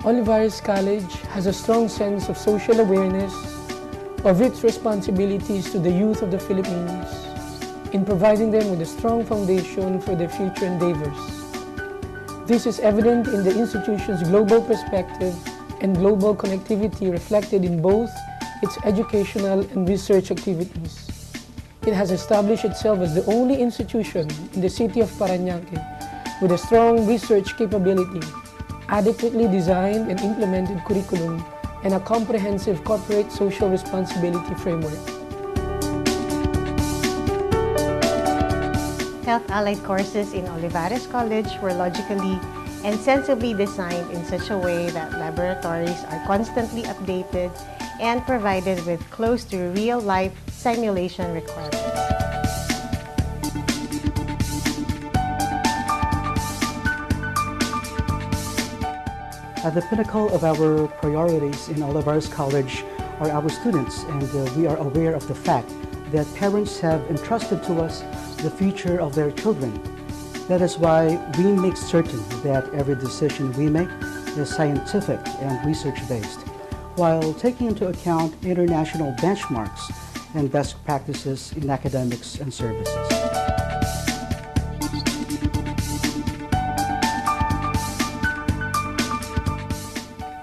Olivares College has a strong sense of social awareness of its responsibilities to the youth of the Philippines in providing them with a strong foundation for their future endeavors. This is evident in the institution's global perspective and global connectivity reflected in both its educational and research activities. It has established itself as the only institution in the city of Parañaque with a strong research capability, adequately designed and implemented curriculum, and a comprehensive corporate social responsibility framework. Health-allied courses in Olivares College were logically and sensibly designed in such a way that laboratories are constantly updated and provided with close to real-life simulation requirements. At the pinnacle of our priorities in Olivares College are our students, and we are aware of the fact that parents have entrusted to us the future of their children. That is why we make certain that every decision we make is scientific and research-based, while taking into account international benchmarks and best practices in academics and services.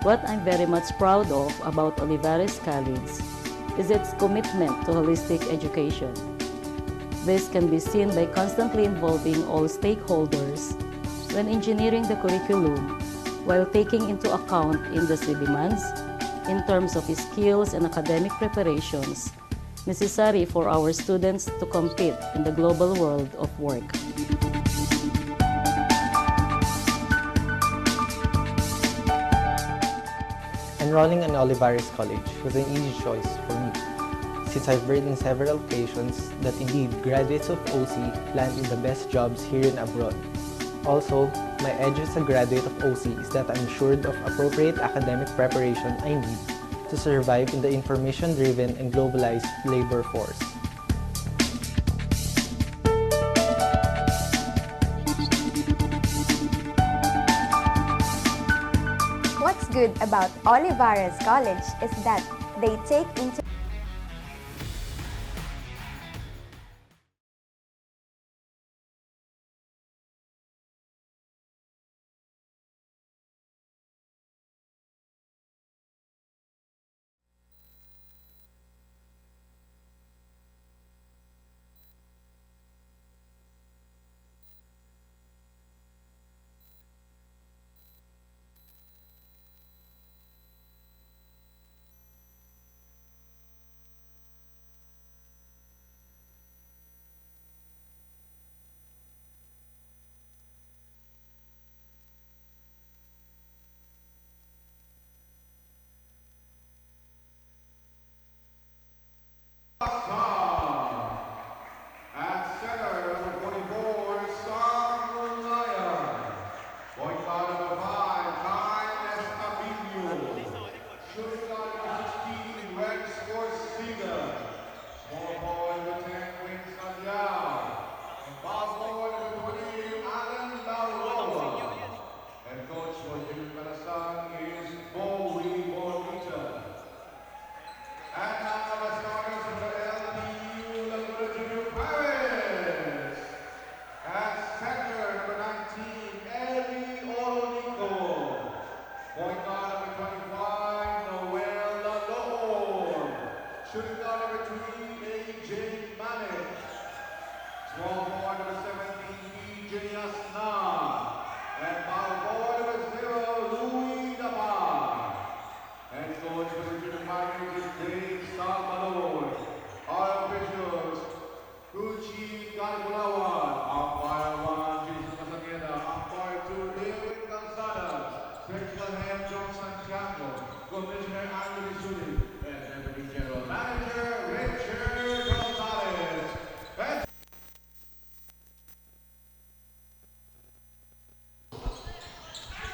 What I'm very much proud of about Olivares College is its commitment to holistic education. This can be seen by constantly involving all stakeholders when engineering the curriculum while taking into account industry demands in terms of skills and academic preparations necessary for our students to compete in the global world of work. Enrolling in Olivares College was an easy choice for me, since I've heard in several occasions that indeed graduates of OC land in the best jobs here and abroad. Also, my edge as a graduate of OC is that I'm assured of appropriate academic preparation I need to survive in the information-driven and globalized labor force. What's good about Olivares College is that they take into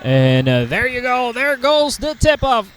And there you go. There goes the tip-off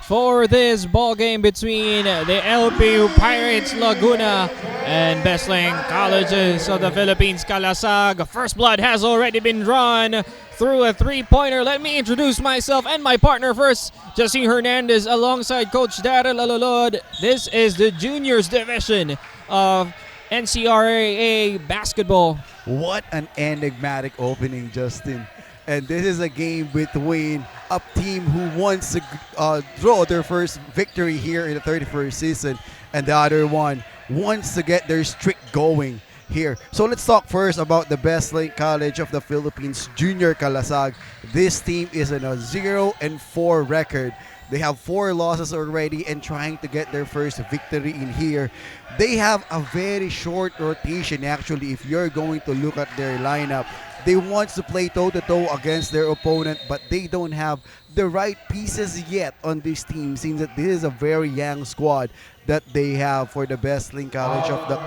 for this ball game between the LPU Pirates Laguna and Best-Link Colleges of the Philippines Calasag. First blood has already been drawn through a three-pointer. Let me introduce myself and my partner first, Jesse Hernandez alongside Coach Daryl Alolod. This is the juniors division of NCRAA basketball. What an enigmatic opening, Justin. And this is a game between a team who wants to draw their first victory here in the 31st season, and the other one wants to get their streak going here. So let's talk first about the Best-Link College of the Philippines Junior Calasag. This team is on a 0-4 record. They have 4 losses already and trying to get their first victory in here. They have a very short rotation actually if you're going to look at their lineup. They want to play toe-to-toe against their opponent, but they don't have the right pieces yet on this team, since that this is a very young squad that they have for the Best-Link College of the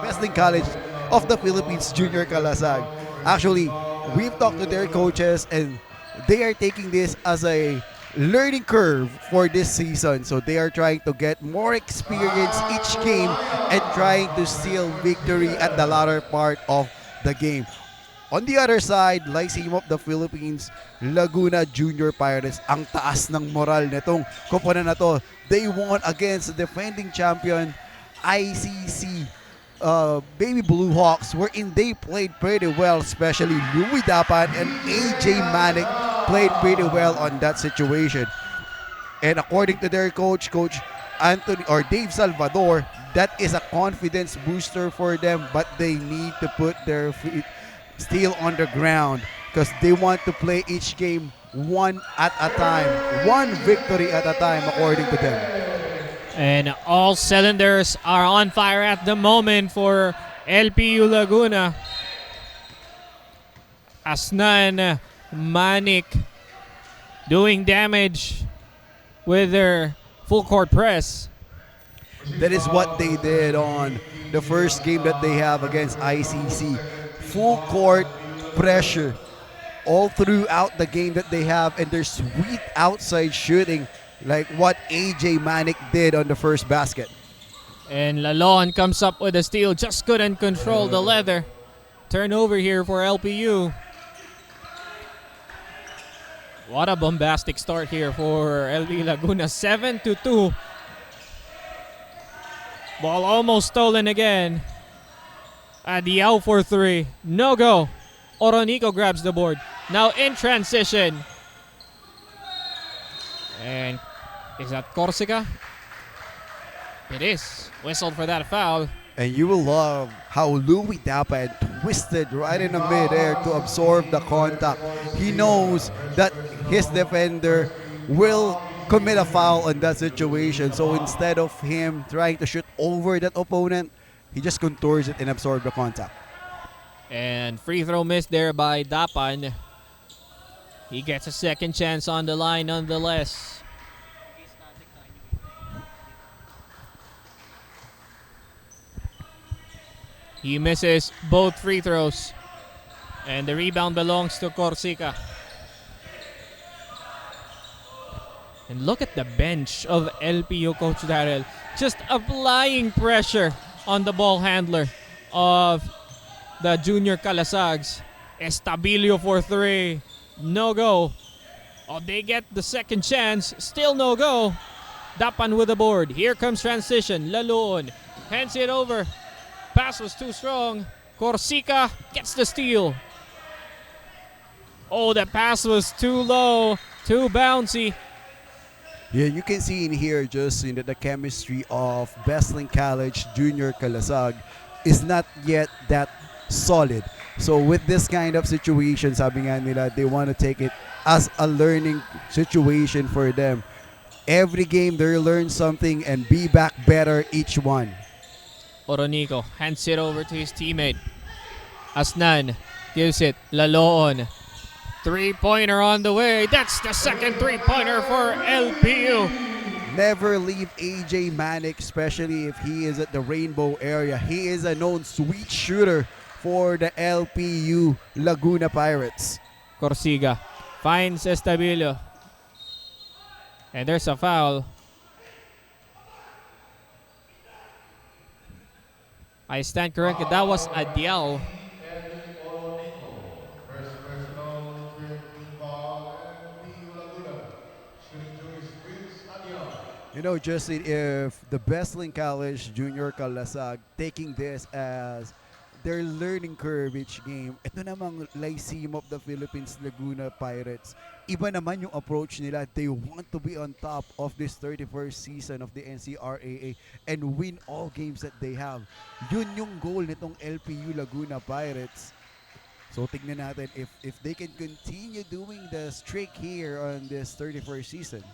Best-Link College of the Philippines Junior Calasag. Actually, we've talked to their coaches and they are taking this as a learning curve for this season. So they are trying to get more experience each game and trying to steal victory at the latter part of the game. On the other side, Lyceum of the Philippines, Laguna Junior Pirates. Ang taas ng moral nitong koponan na to. They won against the defending champion ICC Baby Blue Hawks, wherein they played pretty well, especially Louis Dapan and AJ Manic played pretty well on that situation. And according to their coach, Coach Anthony or Dave Salvador, that is a confidence booster for them, but they need to put their feet still on the ground because they want to play each game one at a time, one victory at a time according to them. And all cylinders are on fire at the moment for LPU Laguna. Asnan, Manik doing damage with their full court press. That is what they did on the first game that they have against ICC. Full court pressure all throughout the game that they have, and their sweet outside shooting like what AJ Manic did on the first basket. And Lalon comes up with a steal, just couldn't control the leather. Turnover here for LPU. What a bombastic start here for LPU Laguna, 7-2. Ball almost stolen again. Adiao for 3. No go. Oronico grabs the board. Now in transition. And is that Corsica? It is. Whistled for that foul. And you will love how Louis Dapa twisted right in the mid-air to absorb the contact. He knows that his defender will commit a foul in that situation. So instead of him trying to shoot over that opponent, he just contours it and absorbs the contact. And free throw missed there by Dapan. He gets a second chance on the line nonetheless. He misses both free throws. And the rebound belongs to Corsica. And look at the bench of LPU Coach Daryl. Just applying pressure on the ball handler of the Junior Calasags. Estabilio for 3. No go. Oh, they get the second chance. Still no go. Dapan with the board. Here comes transition. Laloon hands it over. Pass was too strong. Corsica gets the steal. Oh, the pass was too low. Too bouncy. Yeah, you can see in here just that the chemistry of Best-Link College Junior Calasag is not yet that solid. So with this kind of situation, sabi nga nila, they want to take it as a learning situation for them. Every game they learn something and be back better each one. Oronico hands it over to his teammate. Asnan gives it. Laloon. Three-pointer on the way. That's the second three-pointer for LPU. Never leave AJ Manic, especially if he is at the rainbow area. He is a known sweet shooter for the LPU Laguna Pirates. Corsica finds Estabilio. And there's a foul. I stand corrected. That was Adiao. You know, Justin, if the Bestling College Junior Calasag taking this as their learning curve each game, ito namang Lyceum of the Philippines Laguna Pirates, iba naman yung approach nila. They want to be on top of this 31st season of the NCRAA and win all games that they have. Yun yung goal nitong LPU Laguna Pirates. So tignan natin if they can continue doing the streak here on this 31st season.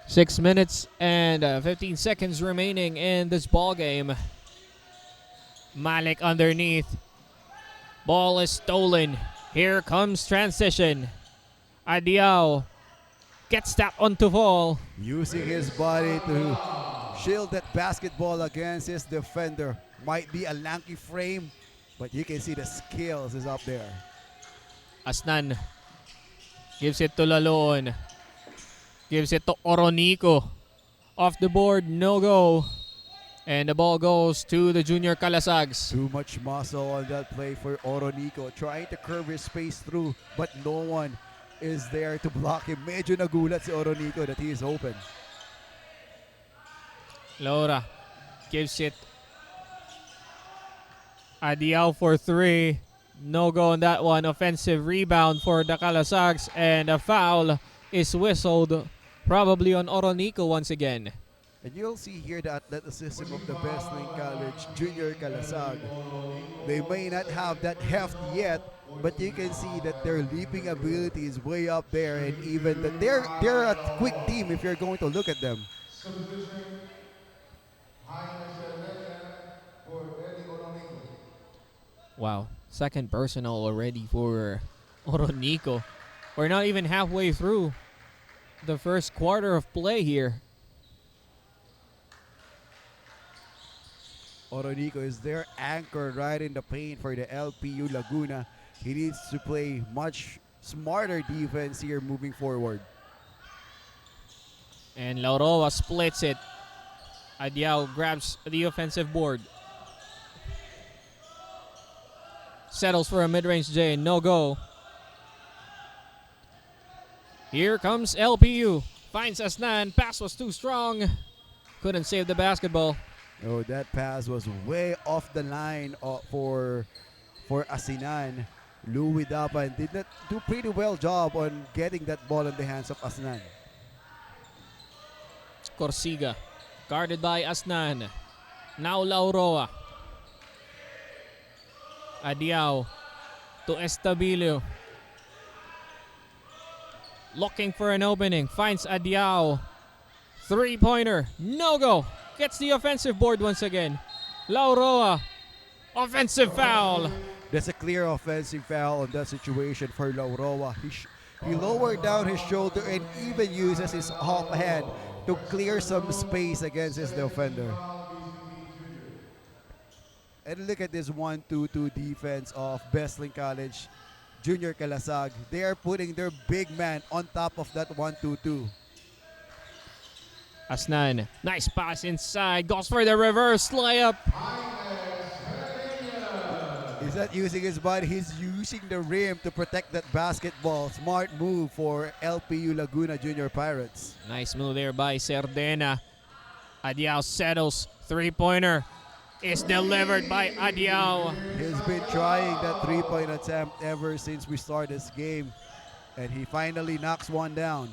6 minutes and 15 seconds remaining in this ball game. Malik underneath. Ball is stolen. Here comes transition. Adiao gets that one to fall. Using his body to shield that basketball against his defender. Might be a lanky frame, but you can see the skills is up there. Asnan gives it to Laloon. Gives it to Oronico. Off the board, no go. And the ball goes to the Junior Calasags. Too much muscle on that play for Oronico. Trying to curve his space through, but no one is there to block him. Medyo nagulat si Oronico that he is open. Laura gives it. Adiao for three. No go on that one. Offensive rebound for the Calasags. And a foul is whistled. Probably on Oronico once again. And you'll see here the athleticism of the Bestling College Junior Calasag. They may not have that heft yet, but you can see that their leaping ability is way up there, and even that they're a quick team if you're going to look at them. Wow, second personal already for Oronico. We're not even halfway through the first quarter of play here. Oronico is their anchor right in the paint for the LPU Laguna. He needs to play much smarter defense here moving forward. And Lauroa splits it. Adiao grabs the offensive board. Settles for a mid-range J. No go. Here comes LPU. Finds Asnan. Pass was too strong. Couldn't save the basketball. Oh, that pass was way off the line for Asinan. Louis Dapan did not do pretty well job on getting that ball in the hands of Asnan. Corsiga guarded by Asnan. Now Lauroa. Adiao to Estabilio. Looking for an opening. Finds Adiao. Three-pointer. No go. Gets the offensive board once again. Lauroa. Offensive foul. That's a clear offensive foul on that situation for Lauroa. He lowered down his shoulder and even uses his offhand to clear some space against his defender. And look at this 1-2-2 defense of Bestling College Junior Calasag. They are putting their big man on top of that 1-2-2. Asnan, nice pass inside, goes for the reverse layup. He's not using his body, he's using the rim to protect that basketball. Smart move for LPU Laguna Junior Pirates. Nice move there by Cerdena. Adiao settles, three-pointer is delivered by Adiao. He's been trying that three-point attempt ever since we started this game, and he finally knocks one down.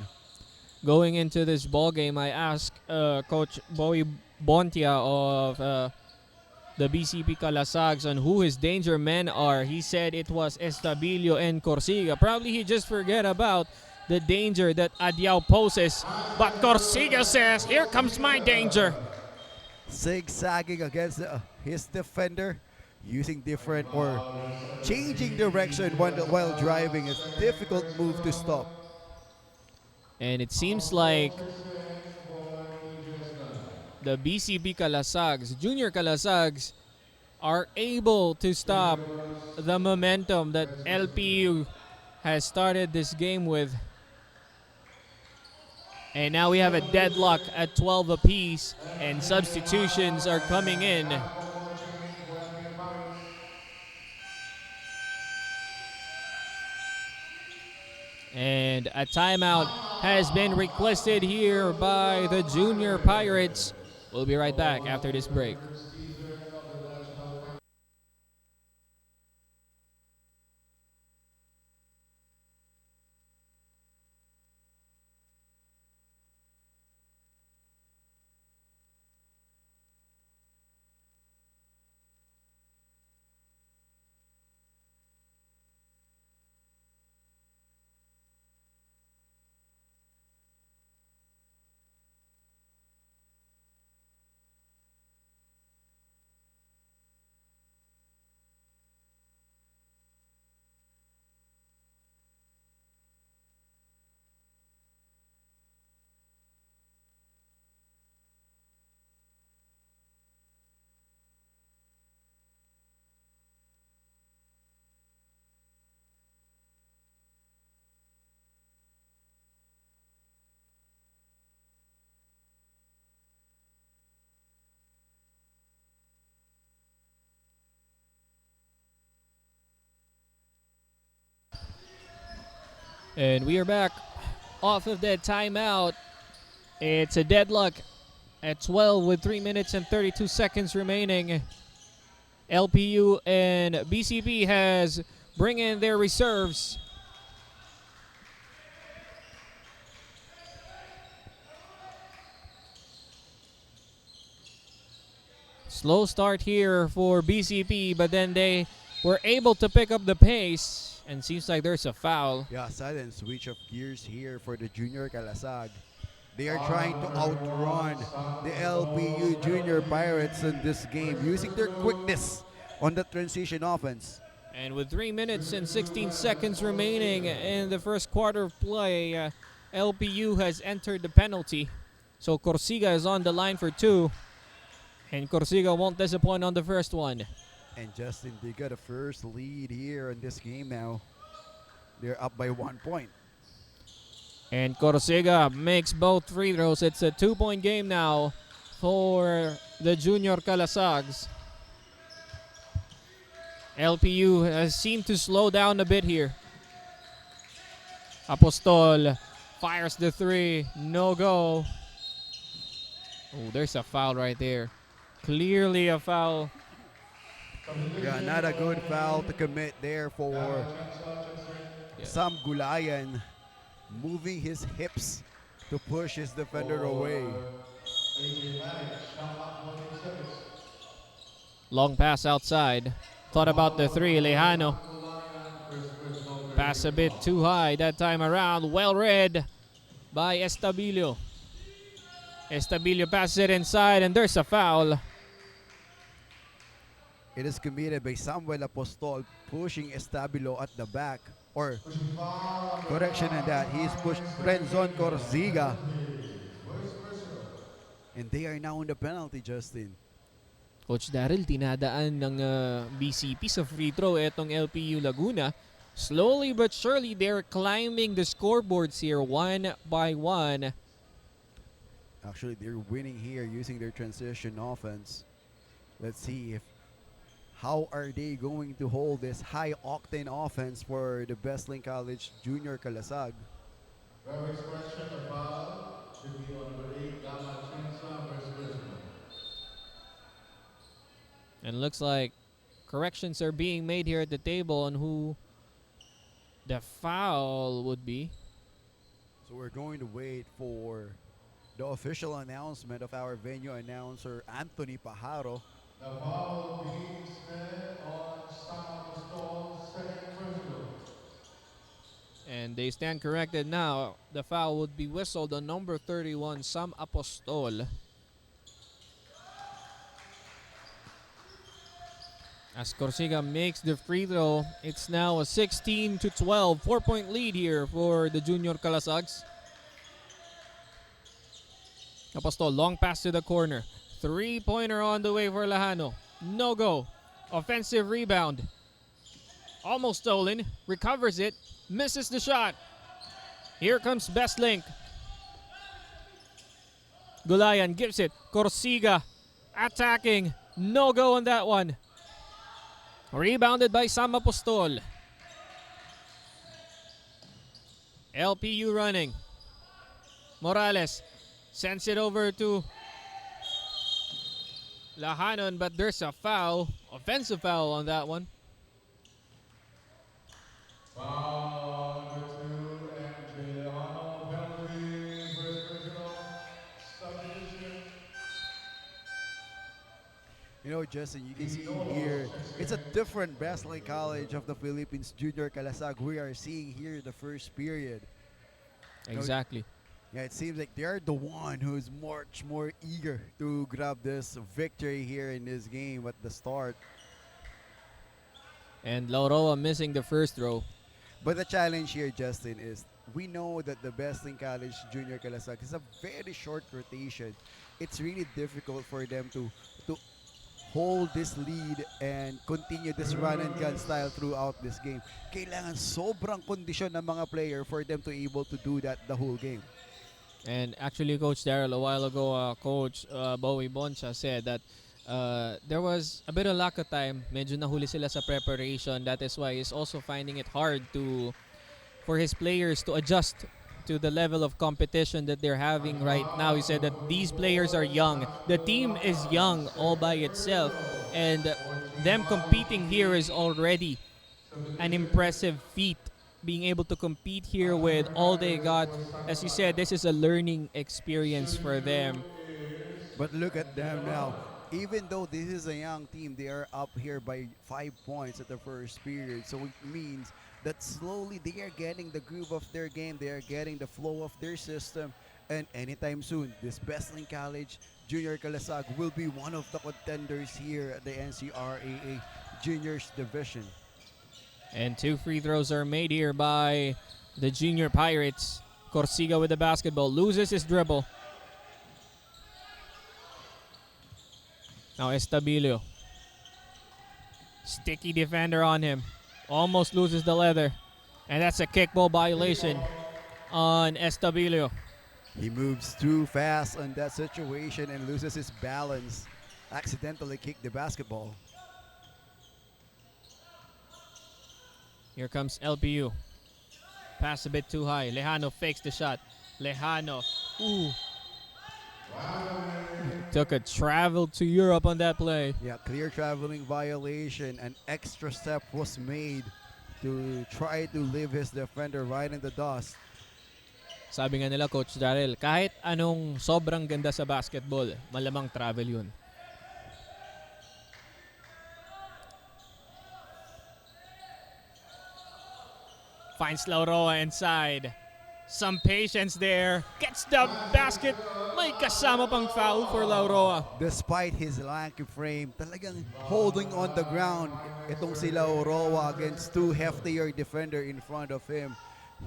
Going into this ball game, I asked Coach Bowie Bontia of the BCP Calasags on who his danger men are. He said it was Estabilio and Corsiga. Probably he just forget about the danger that Adiao poses. But Corsiga says, here comes my danger. Zigzagging against his defender, using different or changing direction while driving. It's a difficult move to stop. And it seems like the BCB Calasags, Junior Calasags, are able to stop the momentum that LPU has started this game with. And now we have a deadlock at 12 apiece, and substitutions are coming in. And a timeout has been requested here by the Junior Pirates. We'll be right back after this break. And we are back off of that timeout. It's a deadlock at 12 with 3 minutes and 32 seconds remaining. LPU and BCP has bring in their reserves. Slow start here for BCP, but then they were able to pick up the pace, and seems like there's a foul. Yeah, sudden switch of gears here for the Junior Calasag. They are trying to outrun the LPU Junior Pirates in this game using their quickness on the transition offense. And with 3 minutes and 16 seconds remaining in the first quarter of play, LPU has entered the penalty. So Corsiga is on the line for 2. And Corsiga won't disappoint on the first one. And Justin, they got a first lead here in this game now. They're up by 1 point. And Corsiga makes both free throws. It's a 2-point game now for the Junior Calasags. LPU has seemed to slow down a bit here. Apostol fires the 3. No go. Oh, there's a foul right there. Clearly a foul. Yeah, not a good foul to commit there for Sam Gulayan, moving his hips to push his defender away. Long pass outside. Thought about the 3, Lejano. Pass a bit too high that time around. Well read by Estabilio. Estabilio passes it inside, and there's a foul. It is committed by Samuel Apostol, pushing Estabilo at the back. Or, correction on that, he's pushed Renzon Corsiga. And they are now in the penalty, Justin. Coach Daryl, tinadaan ng BCP sa free throw etong LPU Laguna. Slowly but surely, they're climbing the scoreboards here one by one. Actually, they're winning here using their transition offense. Let's see if how are they going to hold this high-octane offense for the Bestling College Junior Calasag. Referee's question, the foul should be on number 8, Gama Chinsa versus Brisbane. And looks like corrections are being made here at the table on who the foul would be. So we're going to wait for the official announcement of our venue announcer, Anthony Pajaro. The foul being spent on Sam Apostol, second personal. And they stand corrected now. The foul would be whistled on number 31, Sam Apostol. As Corsiga makes the free throw, it's now a 16-12, 4-point lead here for the Junior Calasags. Apostol, long pass to the corner. 3-pointer on the way for Lejano. No go. Offensive rebound. Almost stolen. Recovers it. Misses the shot. Here comes Bestlink. Gulayan gives it. Corsiga attacking. No go on that one. Rebounded by Sam Apostol. LPU running. Morales sends it over to Lahanon, but there's a foul. Offensive foul on that one. Foul number 2 and Lejano penalty for personal substitution. You know, Justin, you can see here, it's a different wrestling college of the Philippines, Junior Calasag, we are seeing here in the first period. Exactly. Yeah, it seems like they're the one who's much more eager to grab this victory here in this game at the start. And Lauroa missing the first throw. But the challenge here, Justin, is we know that the best in college, Junior Calasag, is a very short rotation. It's really difficult for them to hold this lead and continue this run and gun style throughout this game. Kailangan sobrang kondisyon ng mga player for them to able to do that the whole game. And actually, Coach Daryl, a while ago, Coach Bowie Boncha said that there was a bit of lack of time. Medyo nahuli sila sa preparation. That is why he's also finding it hard for his players to adjust to the level of competition that they're having right now. He said that these players are young. The team is young all by itself. And them competing here is already an impressive feat. Being able to compete here with all they got. As you said, this is a learning experience for them. But look at them now. Even though this is a young team, they are up here by 5 points at the first period. So it means that slowly they are getting the groove of their game. They are getting the flow of their system. And anytime soon, this Wrestling College Junior Calasag will be one of the contenders here at the NCRAA Juniors Division. And 2 free throws are made here by the Junior Pirates. Corsiga with the basketball. Loses his dribble. Now Estabilio. Sticky defender on him. Almost loses the leather. And that's a kickball violation on Estabilio. He moves too fast on that situation and loses his balance. Accidentally kicked the basketball. Here comes LPU. Pass a bit too high. Lejano fakes the shot. Lejano. Ooh. Took a travel to Europe on that play. Yeah, clear traveling violation. An extra step was made to try to leave his defender right in the dust. Sabi nga nila, Coach Darrell, kahit anong sobrang ganda sa basketball, malamang travel yun. Finds Lauroa inside. Some patience there. Gets the basket. May kasama pang foul for Lauroa. Despite his lanky frame, talagang holding on the ground itong si Lauroa against 2 heftier defender in front of him.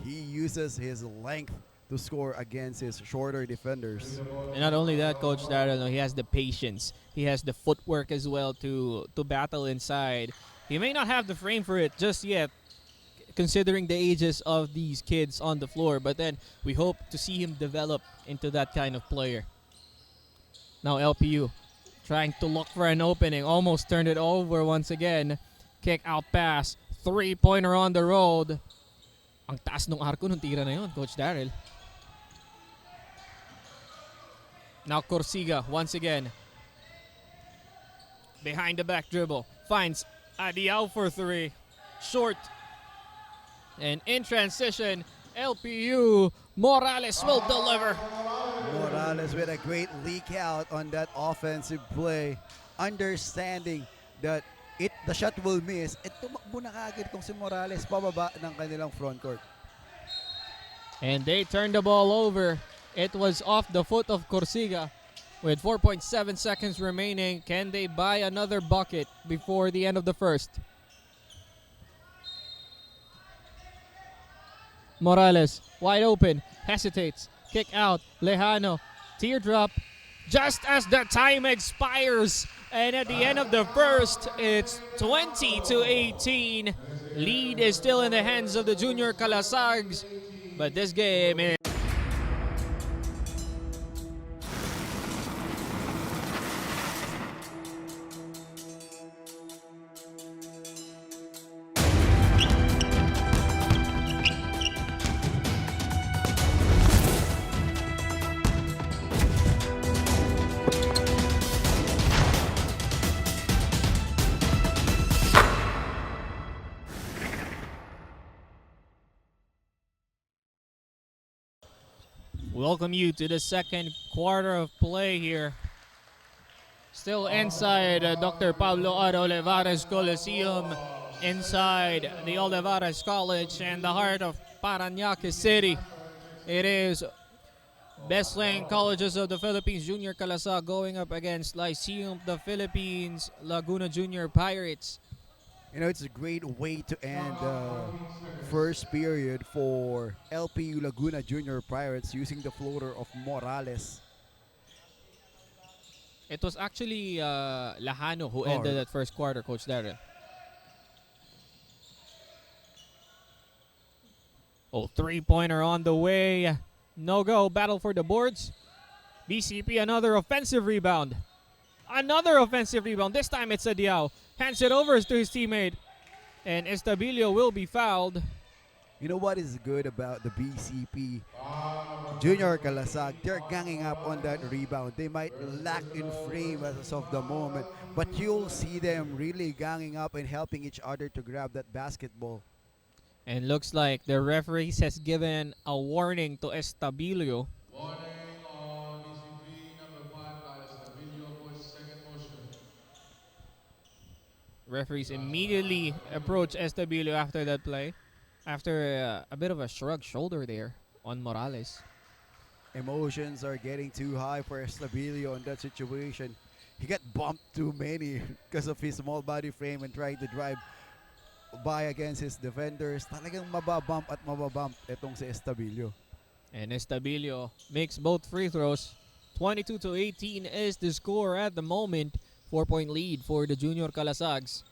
He uses his length to score against his shorter defenders. And not only that, Coach Darrell, no, he has the patience. He has the footwork as well to battle inside. He may not have the frame for it just yet, considering the ages of these kids on the floor, but then we hope to see him develop into that kind of player. Now LPU trying to look for an opening, almost turned it over once again. Kick out pass, 3-pointer on the road. Ang taas ng arko ng tira na yun, Coach Darrell. Now Corsiga once again. Behind the back dribble, finds Adiao for 3. Short. And in transition, LPU, Morales will deliver. Morales with a great leak out on that offensive play. Understanding that the shot will miss. Tumakbo na kagad itong si Morales pababa ng kanilang front court. And they turned the ball over. It was off the foot of Corsiga. With 4.7 seconds remaining, can they buy another bucket before the end of the first? Morales, wide open, hesitates, kick out, Lejano, teardrop, just as the time expires. And at the end of the first, it's 20-18. Lead is still in the hands of the Junior Calasags, but this game is... welcome you to the second quarter of play here. Still inside Dr. Pablo R. Olivares Coliseum, inside the Olivares College and the heart of Parañaque City. It is Best Playing Colleges of the Philippines Junior Calasag going up against Lyceum of the Philippines Laguna Junior Pirates. You know, it's a great way to end the first period for LPU Laguna Junior Pirates using the floater of Morales. It was actually Lajano who ended that first quarter, Coach Darren. Oh, three-pointer on the way. No go. Battle for the boards. BCP, another offensive rebound. Another offensive rebound. This time it's Adiao. Hands it over to his teammate. And Estabilio will be fouled. You know what is good about the BCP Junior Calasag? They're ganging up on that rebound. They might lack in frame as of the moment, but you'll see them really ganging up and helping each other to grab that basketball. And looks like the referees has given a warning to Estabilio. Warning on BCP number 5 by Estabilio for second motion. Referees immediately approach Estabilio after that play. After a bit of a shrug shoulder there on Morales. Emotions are getting too high for Estabilio in that situation. He got bumped too many because of his small body frame and trying to drive by against his defenders. Talagang mababump at mababump itong si Estabilio. And Estabilio makes both free throws. 22-18 is the score at the moment. 4-point lead for the Junior Calasags.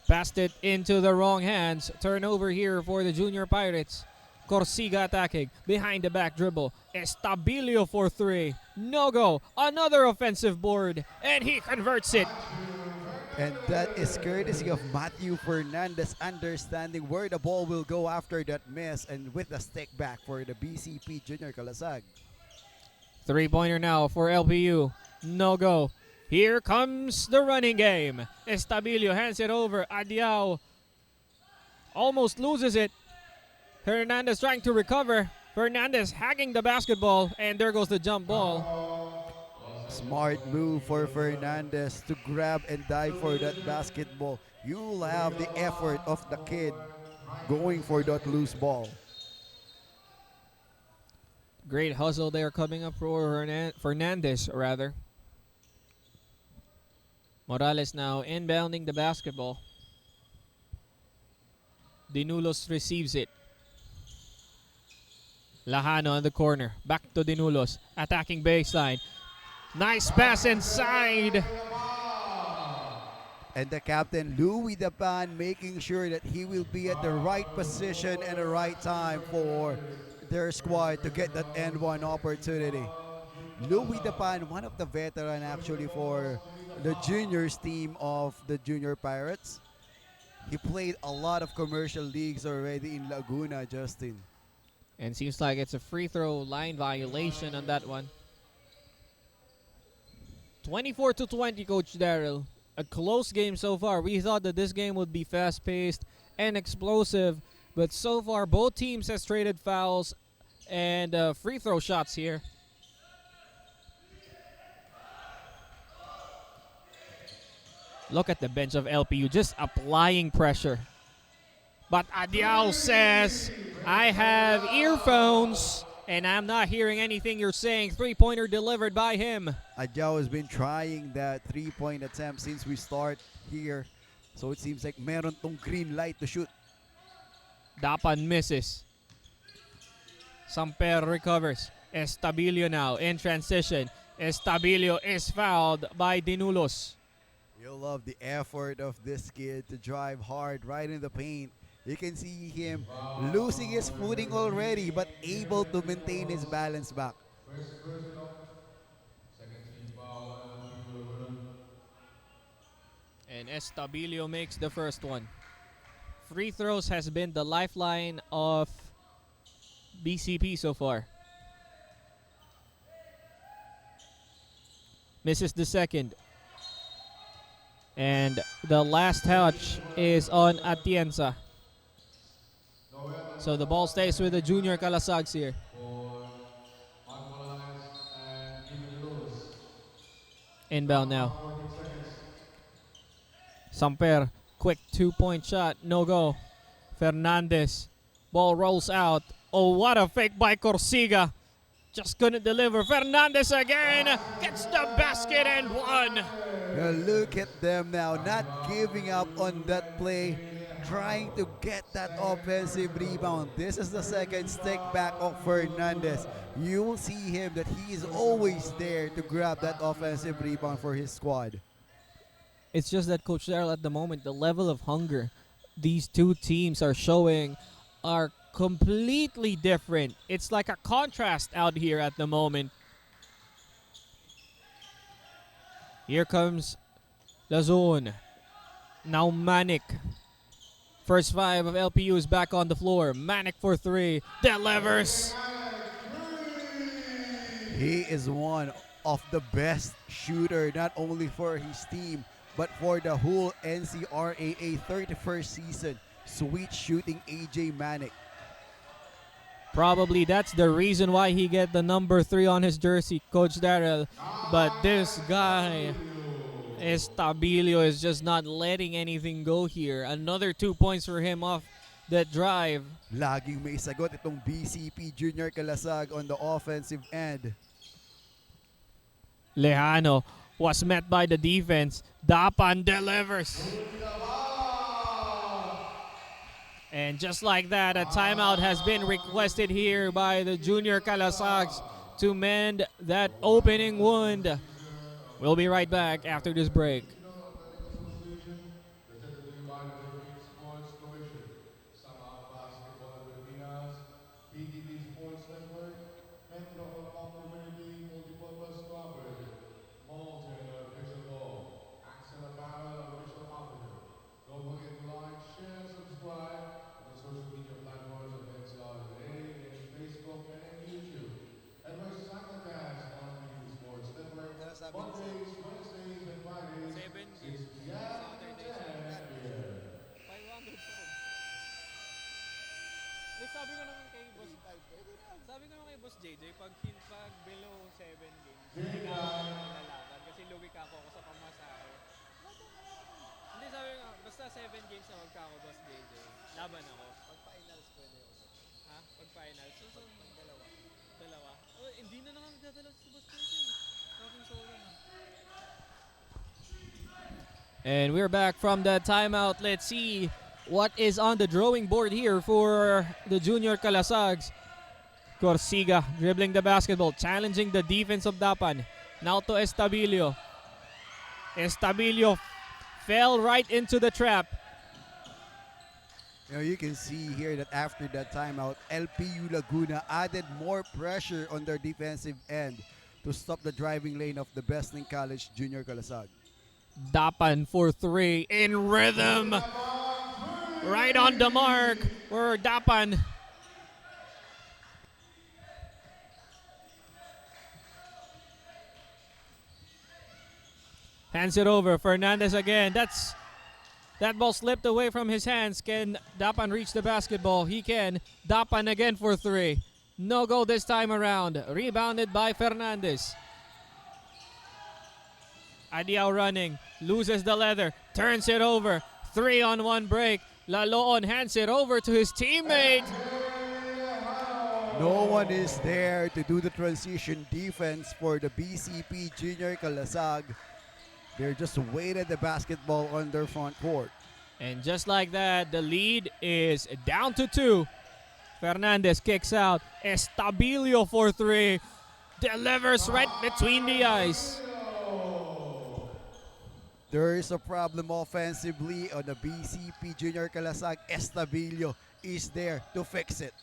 Passed it into the wrong hands. Turnover here for the Junior Pirates. Corsiga attacking. Behind the back dribble. Estabilio for three. No go. Another offensive board. And he converts it. And that is courtesy of Matthew Fernandez understanding where the ball will go after that miss and with a stick back for the BCP Junior Calasag. Three-pointer now for LPU. No go. Here comes the running game. Estabilio hands it over. Adiao almost loses it. Hernandez trying to recover. Fernandez hacking the basketball. And there goes the jump ball. Smart move for Fernandez to grab and dive for that basketball. You'll have the effort of the kid going for that loose ball. Great hustle there coming up for Fernandez, rather. Morales now inbounding the basketball. Dinulos receives it. Lajano in the corner. Back to Dinulos. Attacking baseline. Nice pass inside. And the captain, Louis Dapan, making sure that he will be at the right position and the right time for their squad to get that end one opportunity. Louis Dapan, one of the veteran actually for the juniors team of the Junior Pirates. He played a lot of commercial leagues already in Laguna, Justin. And seems like it's a free throw line violation on that one. 24-20, Coach Darrell. A close game so far. We thought that this game would be fast-paced and explosive, but so far both teams has traded fouls and free throw shots here. Look at the bench of LPU just applying pressure. But Adiao says, I have earphones and I'm not hearing anything you're saying. Three-pointer delivered by him. Adiao has been trying that three-point attempt since we start here. So it seems like meron tong green light to shoot. Dapan misses. Samper recovers. Estabilio now in transition. Estabilio is fouled by Dinulos. You'll love the effort of this kid to drive hard right in the paint. You can see him losing his footing already, but able to maintain his balance back. And Estabilio makes the first one. Free throws has been the lifeline of BCP so far. Misses the second. And the last touch is on Atienza. So the ball stays with the Junior Calasags here. Inbound now. Samper, quick 2-point shot, no go. Fernandez, ball rolls out. Oh, what a fake by Corsiga. Just couldn't deliver. Fernandez again gets the basket and one. Now look at them now, not giving up on that play, trying to get that offensive rebound. This is the second stick back of Fernandez. You will see him that he is always there to grab that offensive rebound for his squad. It's just that Coach Daryl at the moment, the level of hunger these two teams are showing are completely different. It's like a contrast out here at the moment. Here comes the zone. Now Manik. First five of LPU is back on the floor. Manik for three. Delivers. He is one of the best shooter, not only for his team, but for the whole NCRAA 31st season. Sweet shooting AJ Manik. Probably that's the reason why he get the number 3 on his jersey, Coach Darrell. But this guy, Estabilio, is just not letting anything go here. Another 2 points for him off that drive. Laging may sagot itong BCP Junior Calasag on the offensive end. Lejano was met by the defense. Dapan delivers. And just like that, a timeout has been requested here by the Junior Calasags to mend that opening wound. We'll be right back after this break. Mondays, Wednesdays, and Fridays. 7 It's Saturdays and here. 500 po. Sabi ko naman kay Boss, JJ, pag below 7 games, hindi ka ako nalalaban kasi lugi ka ako sa pamasahe. Hindi, sabi ko, basta 7 games na magka ako, Boss JJ, laban ako. Pag finals pwede ako. Ha? Pag finals? So, dalawa. Oh, hindi na naman dadalaw si Boss JJ. Talking solo na. And we're back from the timeout. Let's see what is on the drawing board here for the Junior Calasags. Corsiga dribbling the basketball, challenging the defense of Dapan. Now to Estabilio. Estabilio fell right into the trap. You know, you can see here that after that timeout, LPU Laguna added more pressure on their defensive end to stop the driving lane of the Besling College Junior Calasag. Dapan for three in rhythm. Right on the mark for Dapan. Hands it over. Fernandez again. That ball slipped away from his hands. Can Dapan reach the basketball? He can. Dapan again for three. No goal this time around. Rebounded by Fernandez. Adiao running. Loses the leather. Turns it over. 3-on-1 break. Laloon hands it over to his teammate. No one is there to do the transition defense for the BCP Junior Calasag. They're just waited the basketball on their front court. And just like that, the lead is down to 2. Fernandez kicks out. Estabilio for three. Delivers right between the eyes. There is a problem offensively on the BCP Junior Calasag. Estabilio is there to fix it.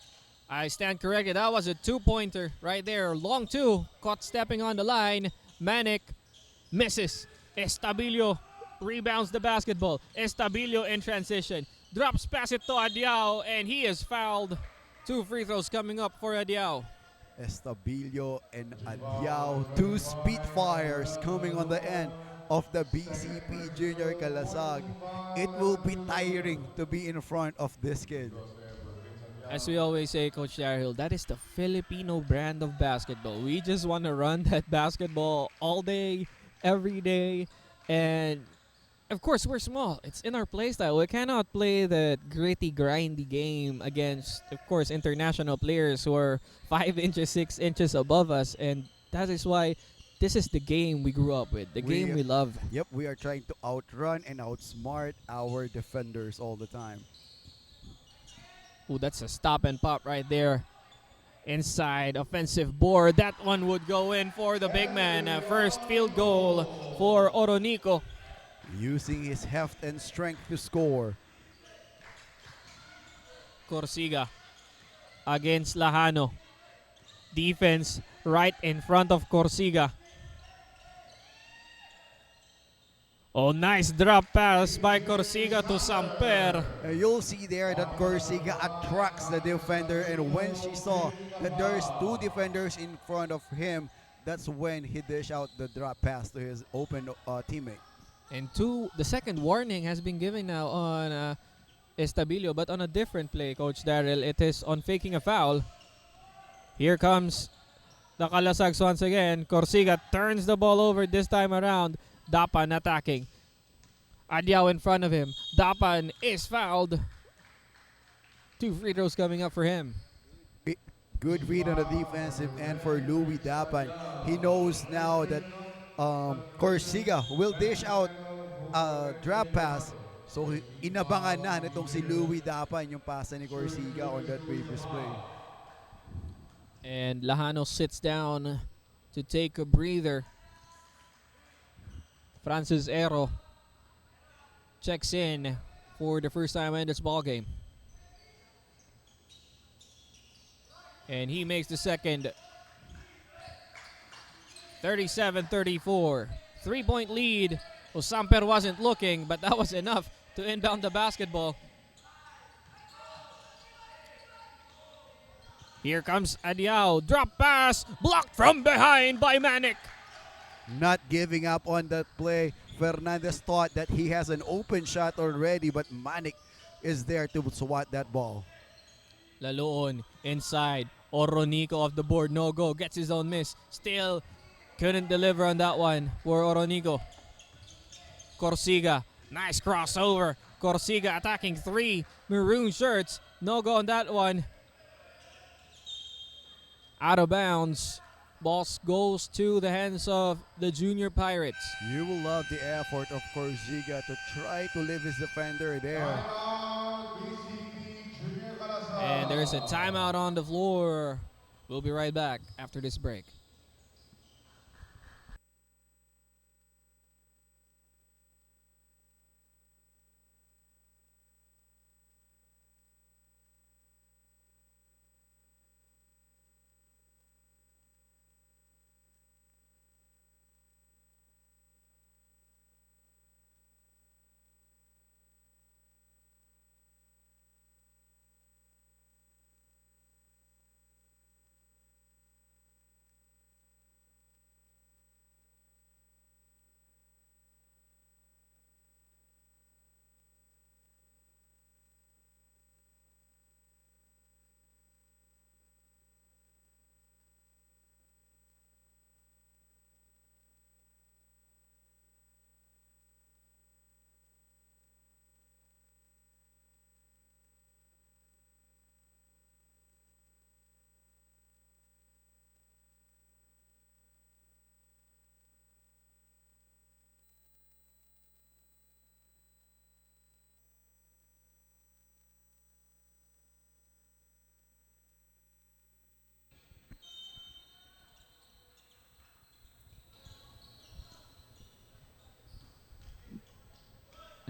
I stand corrected. That was a 2-pointer right there. Long 2. Caught stepping on the line. Manik misses. Estabilio rebounds the basketball. Estabilio in transition. Drops pass it to Adiao, and he is fouled. 2 free throws coming up for Adiao. Estabilio and Adiao, 2 Spitfires coming on the end of the BCP Junior Calasag. It will be tiring to be in front of this kid. As we always say, Coach Darryl, that is the Filipino brand of basketball. We just want to run that basketball all day, every day, and of course we're small. It's in our playstyle. We cannot play that gritty, grindy game against, of course, international players who are 5 inches, 6 inches above us, and that is why this is the game we grew up with, the game we love. Yep, we are trying to outrun and outsmart our defenders all the time. Ooh, that's a stop and pop right there. Inside offensive board. That one would go in for the big man. First field goal for Oronico. Using his heft and strength to score. Corsiga against Lahano. Defense right in front of Corsiga. Oh, nice drop pass by Corsiga to Samper. You'll see there that Corsiga attracts the defender, and when she saw that there's two defenders in front of him, that's when he dish out the drop pass to his open teammate. And the second warning has been given now on Estabilio, but on a different play, Coach Darryl. It is on faking a foul. Here comes the Calasags once again. Corsiga turns the ball over this time around. Dapan attacking. Adiao in front of him. Dapan is fouled. 2 free throws coming up for him. Good read on the defensive end for Louis Dapan. He knows now that Corsiga will dish out a drop pass. So inabangan na nitong si Louis Dapan yung pasa ni Corsiga on that previous play. And Lahano sits down to take a breather. Francis Ero checks in for the first time in this ball game. And he makes the second. 37-34. 3-point lead. Well, Samper wasn't looking, but that was enough to inbound the basketball. Here comes Adiao. Drop pass. Blocked from behind by Manic. Not giving up on that play. Fernandez thought that he has an open shot already, but Manic is there to swat that ball. Laloon inside. Oronico off the board. No go. Gets his own miss. Still couldn't deliver on that one for Oronico. Corsiga. Nice crossover. Corsiga attacking 3 maroon shirts. No go on that one. Out of bounds. Ball goes to the hands of the Junior Pirates. You will love the effort of Corsiga to try to leave his defender there. And there's a timeout on the floor. We'll be right back after this break.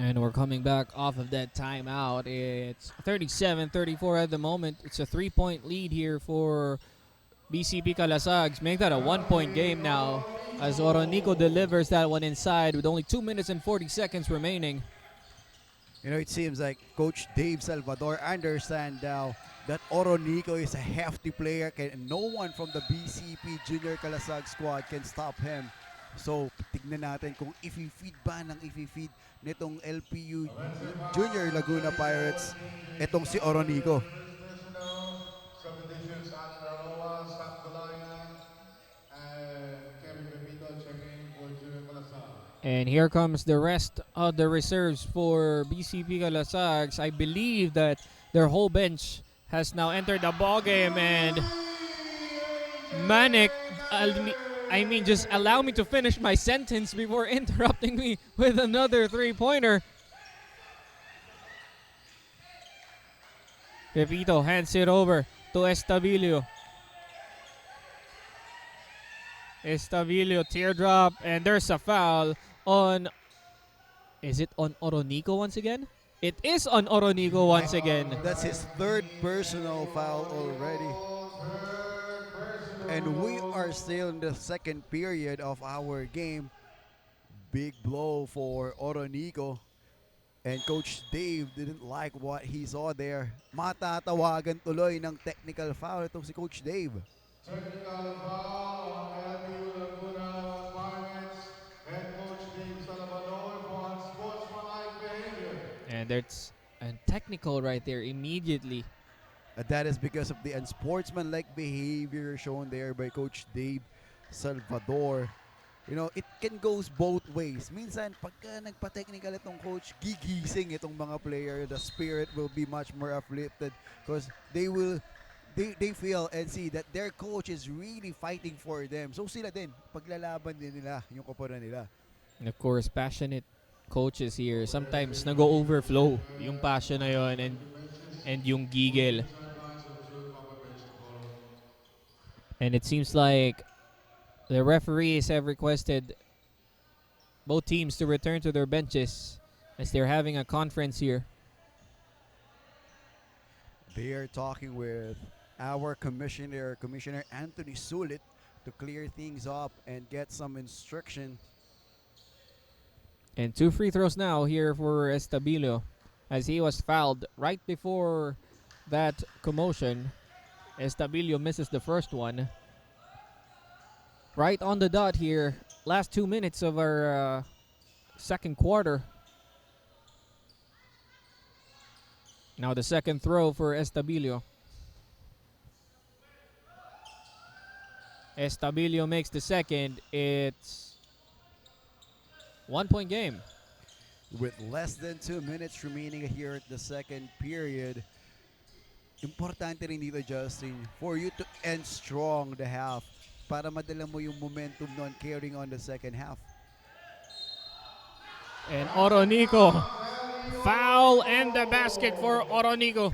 And we're coming back off of that timeout. It's 37-34 at the moment. It's a 3-point lead here for BCP Calasags. Make that a 1-point game now as Oronico delivers that one inside with only 2 minutes and 40 seconds remaining. You know, it seems like Coach Dave Salvador understands now that Oronico is a hefty player and no one from the BCP Junior Calasag squad can stop him. So, tignan natin kung i-feed ba ng i-feed nitong LPU Junior Laguna Pirates itong si Oronico. And here comes the rest of the reserves for BCP Calasags. I believe that their whole bench has now entered the ball game, and Manik, just allow me to finish my sentence before interrupting me with another three-pointer. Pepito hands it over to Estabilio. Estabilio teardrop, and there's a foul on. Is it on Oronico once again? It is on Oronico once again. That's his third personal foul already. And we are still in the second period of our game. Big blow for Oronico. And Coach Dave didn't like what he saw there. Matatawagan tuloy ng technical foul itong si Coach Dave. Technical foul on LPU Laguna Pirates head coach Dave Salvador for unsportsmanlike behavior. And there's a technical right there immediately. That is because of the unsportsmanlike behavior shown there by Coach Dave Salvador. You know, it can goes both ways. Minsan, pagka nagpa-technical itong coach, gigising itong mga player. The spirit will be much more uplifted because they feel and see that their coach is really fighting for them. So sila din, paglalaban din nila yung kapwa nila. And of course, passionate coaches here. Sometimes nag-overflow yung passion na yun and yung gigil. And it seems like the referees have requested both teams to return to their benches as they're having a conference here. They are talking with our Commissioner Anthony Sulit, to clear things up and get some instruction. And 2 free throws now here for Estabilio as he was fouled right before that commotion. Estabilio misses the first one. Right on the dot here. Last 2 minutes of our second quarter. Now the second throw for Estabilio. Estabilio makes the second. It's 1-point game. With less than 2 minutes remaining here at the second period, importante rin dito, Justin, for you to end strong the half para madala mo yung momentum nun carrying on the second half. And Oronico, foul and the basket for Oronico.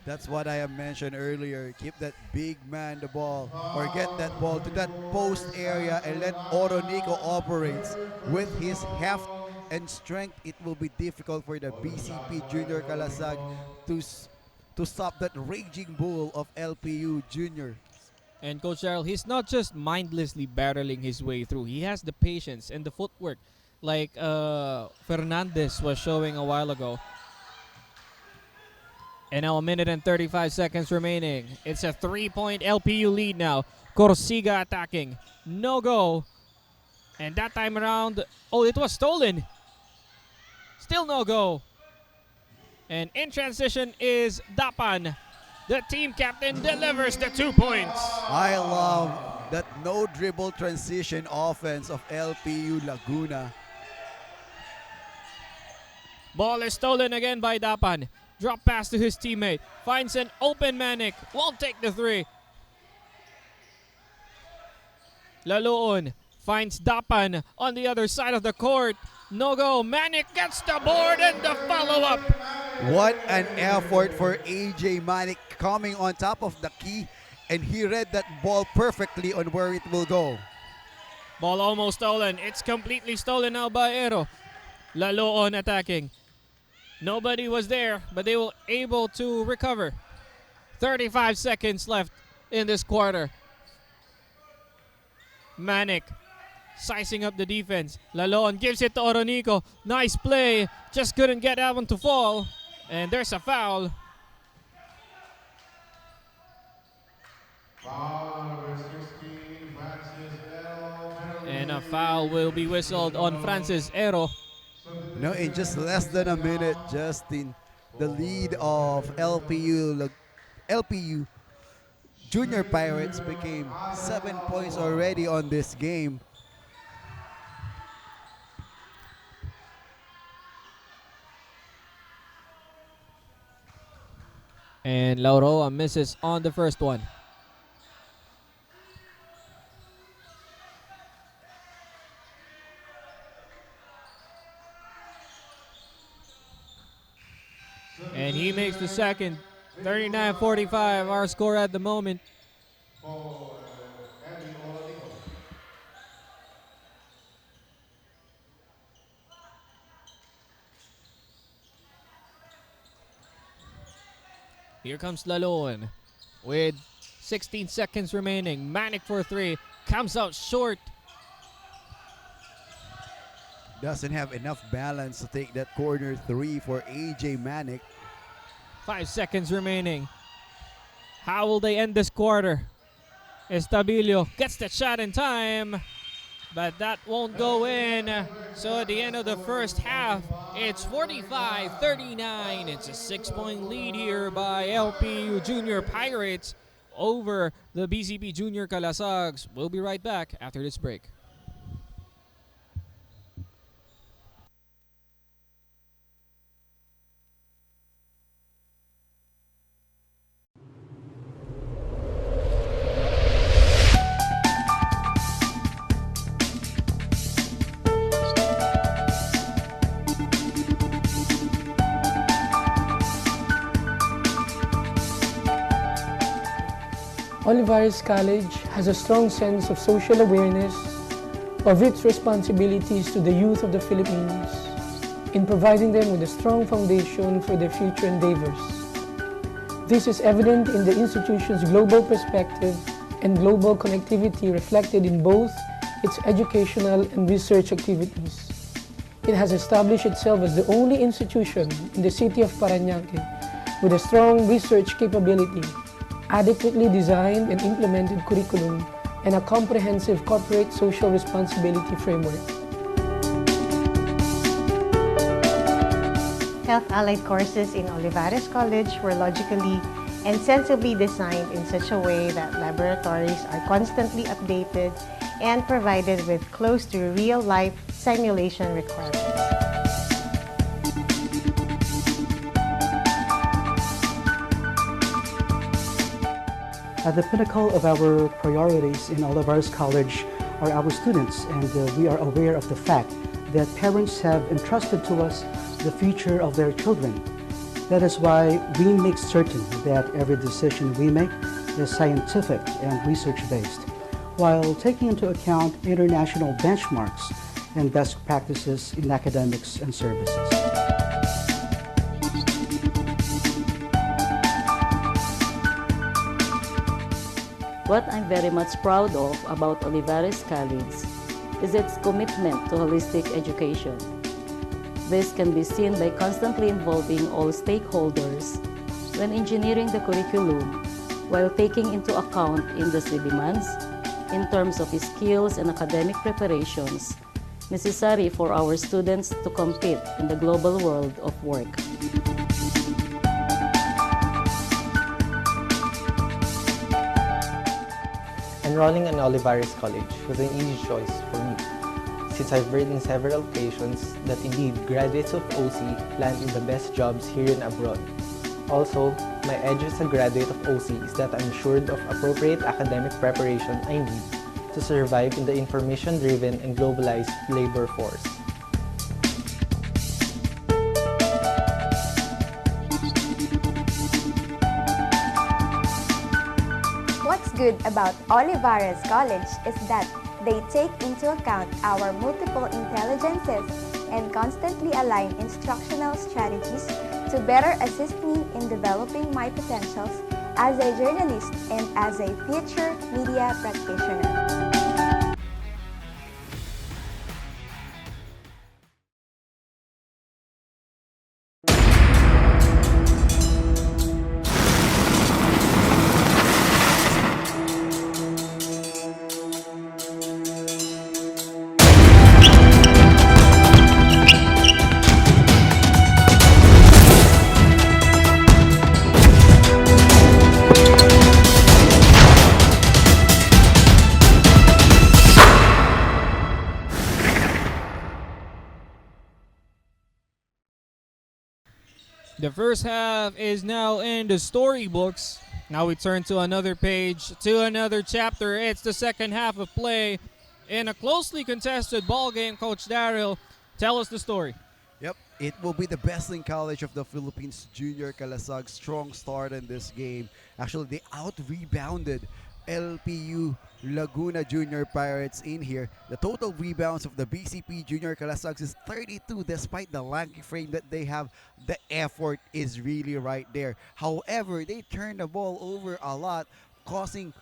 That's what I have mentioned earlier. Keep that big man the ball or get that ball to that post area and let Oronico operate. With his heft and strength, it will be difficult for the BCP Junior Calasag to stop that raging bull of LPU Junior. And Coach Darrell, he's not just mindlessly battling his way through. He has the patience and the footwork like Fernandez was showing a while ago. And now 1 minute and 35 seconds remaining. It's a 3-point LPU lead now. Corsiga attacking. No go. And that time around, oh, it was stolen. Still no go. And in transition is Dapan. The team captain delivers the 2 points. I love that no dribble transition offense of LPU Laguna. Ball is stolen again by Dapan. Drop pass to his teammate. Finds an open Manik. Won't take the 3. Laloon finds Dapan on the other side of the court. No go. Manik gets the board and the follow-up. What an effort for AJ Manik coming on top of the key, and he read that ball perfectly on where it will go. Ball almost stolen. It's completely stolen now by Ero. Laloon attacking. Nobody was there, but they were able to recover. 35 seconds left in this quarter. Manik sizing up the defense. Laloon gives it to Oronico. Nice play. Just couldn't get that one to fall. And there's a foul. And a foul will be whistled on Francis Ero. No, in just less than a minute, Justin, the lead of LPU Junior Pirates became 7 points already on this game. And Lauroa misses on the first one. And he makes the second. 39-45, our score at the moment. For Lpu-L. Here comes Lalon with 16 seconds remaining. Manic for three. Comes out short. Doesn't have enough balance to take that corner three for AJ Manic. 5 seconds remaining. How will they end this quarter? Estabilio gets the shot in time, but that won't go in. So at the end of the first half, it's 45-39. It's a 6-point lead here by LPU Junior Pirates over the BCP Junior Calasags. We'll be right back after this break. Olivares College has a strong sense of social awareness of its responsibilities to the youth of the Philippines in providing them with a strong foundation for their future endeavors. This is evident in the institution's global perspective and global connectivity reflected in both its educational and research activities. It has established itself as the only institution in the city of Parañaque with a strong research capability, adequately designed and implemented curriculum, and a comprehensive corporate social responsibility framework. Health-allied courses in Olivares College were logically and sensibly designed in such a way that laboratories are constantly updated and provided with close to real-life simulation requirements. At the pinnacle of our priorities in Olivares College are our students, and we are aware of the fact that parents have entrusted to us the future of their children. That is why we make certain that every decision we make is scientific and research-based, while taking into account international benchmarks and best practices in academics and services. What I'm very much proud of about Olivares College is its commitment to holistic education. This can be seen by constantly involving all stakeholders when engineering the curriculum while taking into account industry demands in terms of skills and academic preparations necessary for our students to compete in the global world of work. Enrolling in Olivares College was an easy choice for me, since I've read in several occasions that indeed graduates of OC land in the best jobs here and abroad. Also, my edge as a graduate of OC is that I'm assured of appropriate academic preparation I need to survive in the information-driven and globalized labor force. What's good about Olivares College is that they take into account our multiple intelligences and constantly align instructional strategies to better assist me in developing my potentials as a journalist and as a future media practitioner. The first half is now in the storybooks. Now we turn to another page, to another chapter. It's the second half of play in a closely contested ball game. Coach Daryl, tell us the story. Yep, it will be the Best-Link College of the Philippines Junior Calasag. Strong start in this game. Actually, they out-rebounded LPU Laguna Junior Pirates in here. The total rebounds of the BCP Junior Calasags is 32. Despite the lanky frame that they have, the effort is really right there. However, they turn the ball over a lot, causing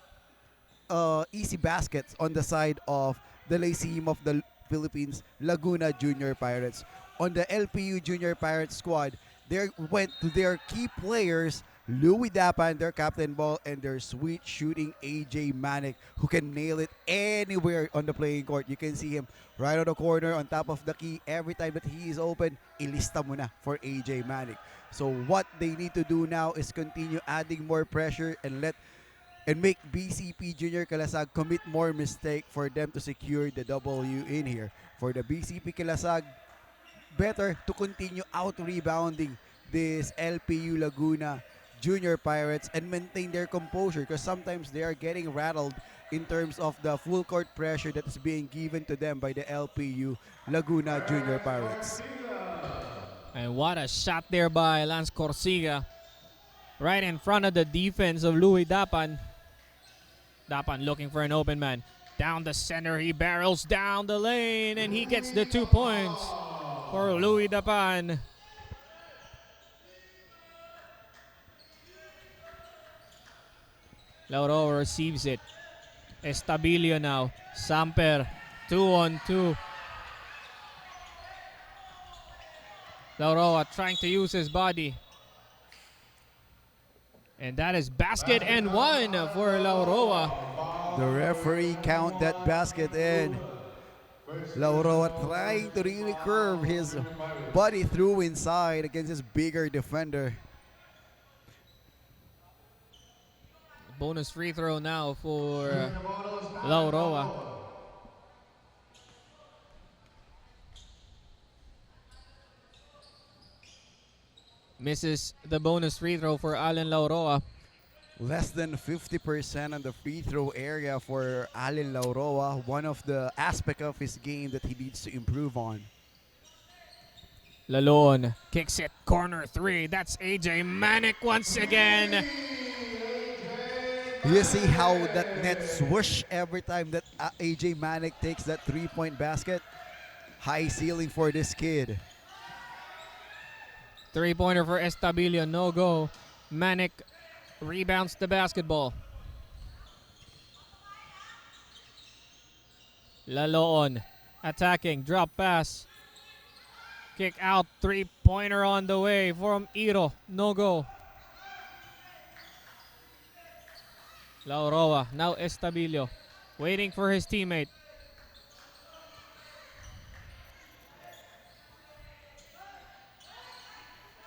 easy baskets on the side of the Lyceum of the Philippines Laguna Junior Pirates. On the LPU Junior Pirates squad, they went to their key players, Louis Dapan, their captain ball, and their sweet shooting AJ Manic, who can nail it anywhere on the playing court. You can see him right on the corner, on top of the key. Every time that he is open, ilista mo na for AJ Manic. So what they need to do now is continue adding more pressure and make BCP Junior Calasag commit more mistake for them to secure the W in here. For the BCP Calasag, better to continue out-rebounding this LPU Laguna Junior Pirates and maintain their composure, because sometimes they are getting rattled in terms of the full court pressure that is being given to them by the LPU Laguna Junior Pirates. And what a shot there by Lance Corsiga, right in front of the defense of Louis Dapan. Dapan looking for an open man. Down the center, he barrels down the lane, and he gets the 2 points for Louis Dapan. Lauro receives it. Estabilio now. Samper. 2-on-2. Lauroa trying to use his body. And that is basket and one for Lauroa. The referee count that basket in. Lauroa trying to really curve his body through inside against his bigger defender. Bonus free throw now for Lauroa. Misses the bonus free throw for Allen Lauroa. Less than 50% on the free throw area for Allen Lauroa. One of the aspects of his game that he needs to improve on. Lalon kicks it, corner three. That's AJ Manic once again. You see how that net swoosh every time that AJ Manic takes that three-point basket? High ceiling for this kid. Three-pointer for Estabilio, no go. Manic rebounds the basketball. Laloon attacking, drop pass. Kick out, three-pointer on the way from Iro, no go. Lauroa, now Estabilio, waiting for his teammate.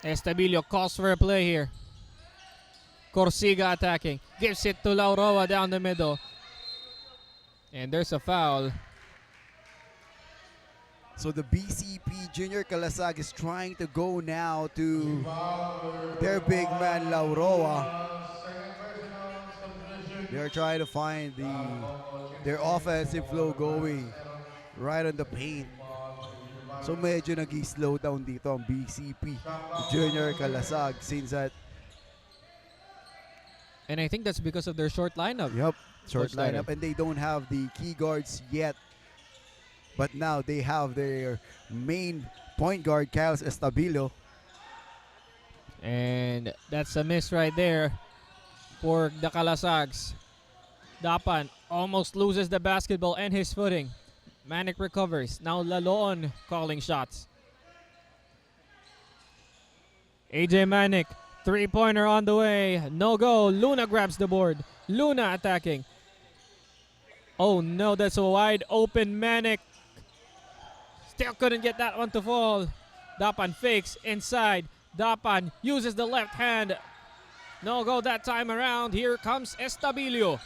Estabilio calls for a play here. Corsiga attacking, gives it to Lauroa down the middle. And there's a foul. So the BCP Junior Calasag is trying to go now to their big man Lauroa. They're trying to find their offensive flow going right on the paint. So medyo nag-slow down dito ang BCP Junior Calasag since that. And I think that's because of their short lineup. Yep, short lineup, and they don't have the key guards yet. But now they have their main point guard, Kyle Estabilo. And that's a miss right there for the Calasags. Dapan almost loses the basketball and his footing. Manic recovers. Now Laloon calling shots. AJ Manic, three-pointer on the way. No go. Luna grabs the board. Luna attacking. Oh no, that's a wide open Manic. Still couldn't get that one to fall. Dapan fakes inside. Dapan uses the left hand. No go that time around. Here comes Estabilio.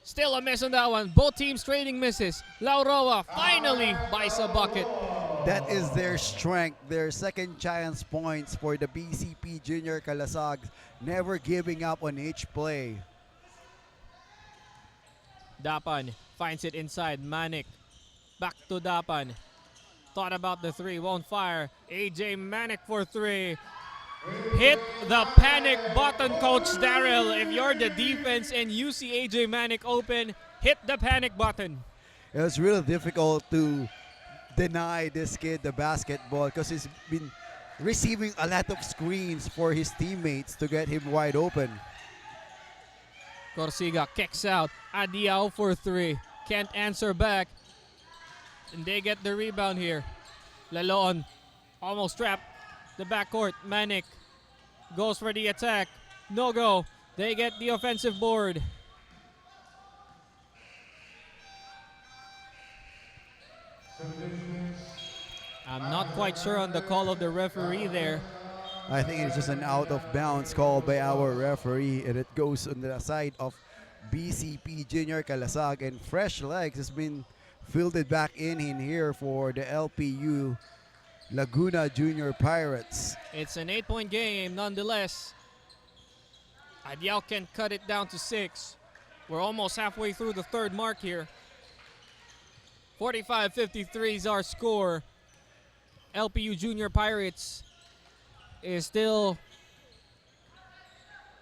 Still a miss on that one. Both teams trading misses. Lauroa finally buys a bucket. That is their strength, their second chance points for the BCP Junior Calasag, never giving up on each play. Dapan finds it inside. Manik back to Dapan. Thought about the three, won't fire. AJ Manik for three. Hit the panic button, Coach Daryl. If you're the defense and you see AJ Manik open, hit the panic button. It was really difficult to deny this kid the basketball because he's been receiving a lot of screens for his teammates to get him wide open. Corsiga kicks out. Adiao for three. Can't answer back. And they get the rebound here. Laloon almost trapped the backcourt. Manik goes for the attack. No go. They get the offensive board. I'm not quite sure on the call of the referee there. I think it's just an out of bounds call by our referee, and it goes on the side of BCP Junior Calasag, and fresh legs has been fielded back in here for the LPU Laguna Junior Pirates. It's an 8-point game nonetheless. Adiao can cut it down to 6. We're almost halfway through the third mark here. 45-53 is our score. LPU Junior Pirates is still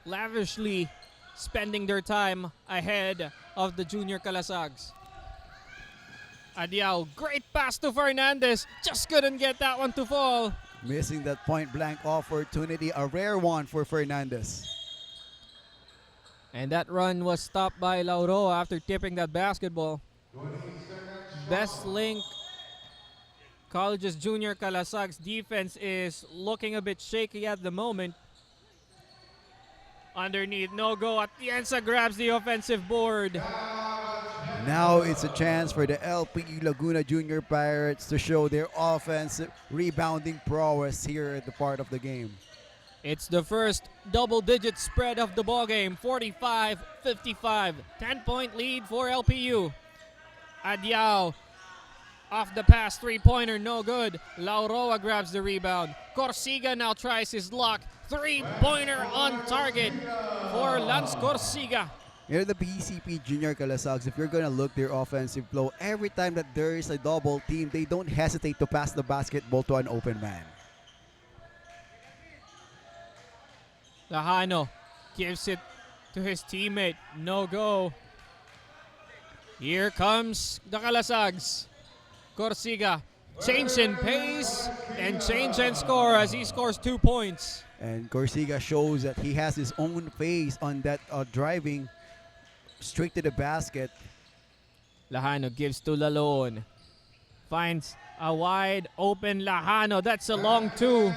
lavishly spending their time ahead of the Junior Calasags. Adiao, great pass to Fernandez. Just couldn't get that one to fall. Missing that point blank opportunity, a rare one for Fernandez. And that run was stopped by Lauro after tipping that basketball. Best Link College's Junior Calasag's defense is looking a bit shaky at the moment. Underneath, no go. Atienza grabs the offensive board. Now it's a chance for the LPU Laguna Junior Pirates to show their offensive rebounding prowess here at the part of the game. It's the first double-digit spread of the ballgame, 45-55. 10-point lead for LPU. Adiao off the pass, three-pointer, no good. Lauroa grabs the rebound. Corsiga now tries his luck. Three-pointer on target for Lance Corsiga. You know, the BCP Junior Calasags, if you're going to look their offensive flow, every time that there is a double team, they don't hesitate to pass the basketball to an open man. Lahano gives it to his teammate. No go. Here comes the Calasags. Corsiga, change in pace and change and score as he scores 2 points. And Corsiga shows that he has his own pace on that driving straight to the basket. Lahano gives to Lalon. Finds a wide open Lahano. That's a long two.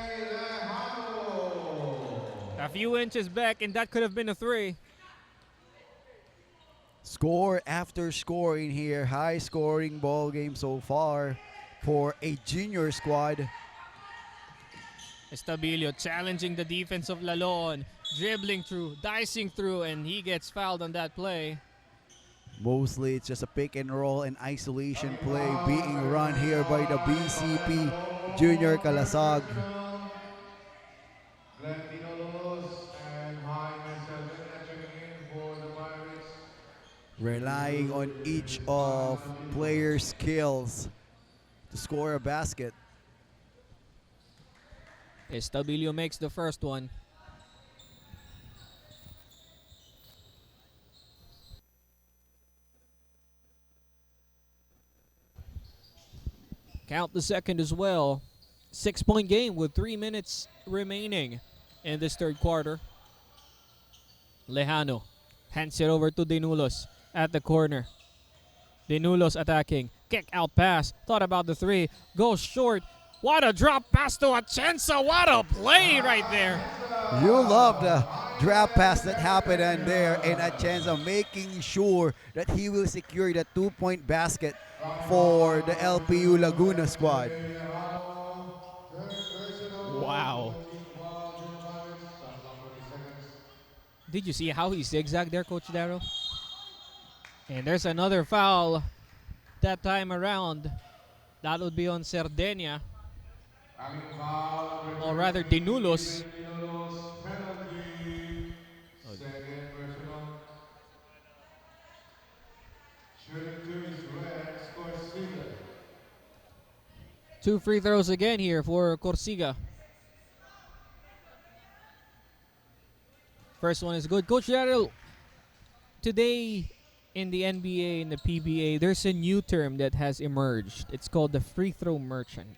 A few inches back, and that could have been a three. Score after score in here. High scoring ball game so far for a junior squad. Estabilio challenging the defense of Lalon. Dribbling through, dicing through, and he gets fouled on that play. Mostly it's just a pick and roll and isolation play being run here by the BCP Junior Calasag. Relying on each of players' skills to score a basket. Estabilio makes the first one. Count the second as well. 6-point game with 3 minutes remaining in this third quarter. Lejano hands it over to Dinulos at the corner. Dinulos attacking. Kick out pass. Thought about the three. Goes short. What a drop pass to Atienza. What a play right there. You love the drop pass that happened in there, and Atienza making sure that he will secure the 2-point basket for the LPU Laguna squad. Wow. Did you see how he zigzagged there, Coach Darrow? And there's another foul that time around That would be on Sardenia, Adding foul, number or rather 33, Dinulos. Steven Dinolos, penalty. Second personal. Shooting two is red, scores Siga. 2 free throws again here for Corsiga. First one is good. Coach Daryl, today in the NBA, in the PBA, there's a new term that has emerged. It's called the free throw merchant.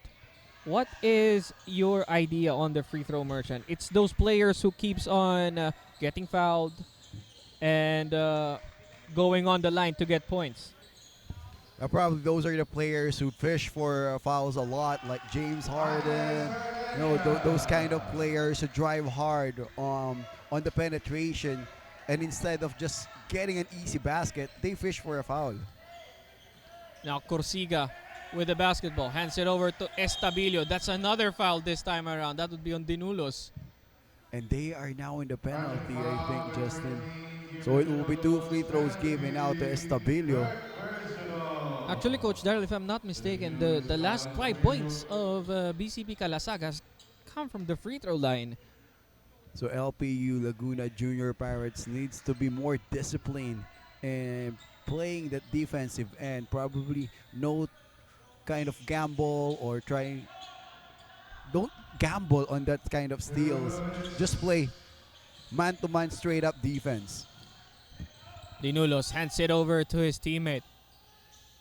What is your idea on the free throw merchant? It's those players who keeps on getting fouled and going on the line to get points. Probably those are the players who fish for fouls a lot, like James Harden. Those kind of players who drive hard on the penetration, and instead of just getting an easy basket, they fish for a foul. Now Corsiga with the basketball, hands it over to Estabilio. That's another foul this time around. That would be on Dinulos. And they are now in the penalty, I think, Justin. So it will be 2 free throws given out to Estabilio. Actually, Coach Daryl, if I'm not mistaken, the last 5 points of BCP Calasag has come from the free throw line. So LPU Laguna Junior Pirates needs to be more disciplined and playing that defensive end. Probably no kind of gamble or trying. Don't gamble on that kind of steals. Just play man-to-man straight-up defense. Dinulos hands it over to his teammate.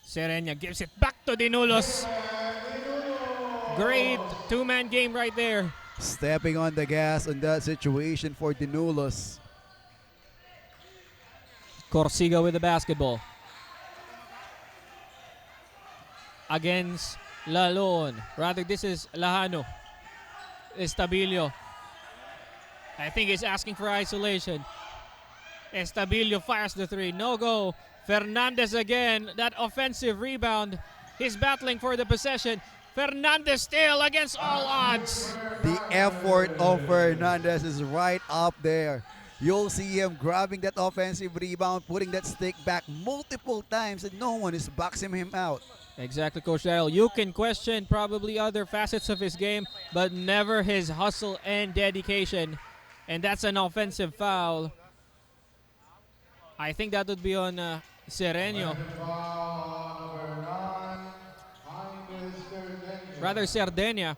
Serena gives it back to Dinulos. Great two-man game right there. Stepping on the gas on that situation for Dinulos. Corsiga with the basketball. Against Lalon. Rather, this is Lahano. Estabilio. I think he's asking for isolation. Estabilio fires the three. No go. Fernandez again. That offensive rebound. He's battling for the possession. Fernandez still against all odds. The effort of Fernandez is right up there. You'll see him grabbing that offensive rebound, putting that stick back multiple times, and no one is boxing him out. Exactly, Coach Daryl. You can question probably other facets of his game, but never his hustle and dedication. And that's an offensive foul. I think that would be on Sereno. Rather, Sardenia.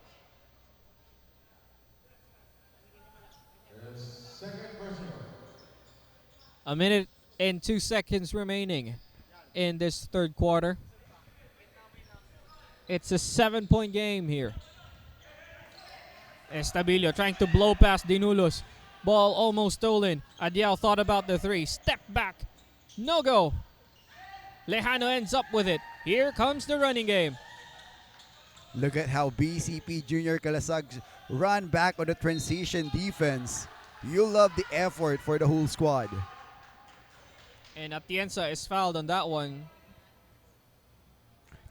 A minute and 2 seconds remaining in this third quarter. It's a 7-point game here. Estabilio trying to blow past Dinulos. Ball almost stolen. Adiel thought about the three. Step back. No go. Lejano ends up with it. Here comes the running game. Look at how BCP Junior Calasag run back on the transition defense. You love the effort for the whole squad. And Atienza is fouled on that one.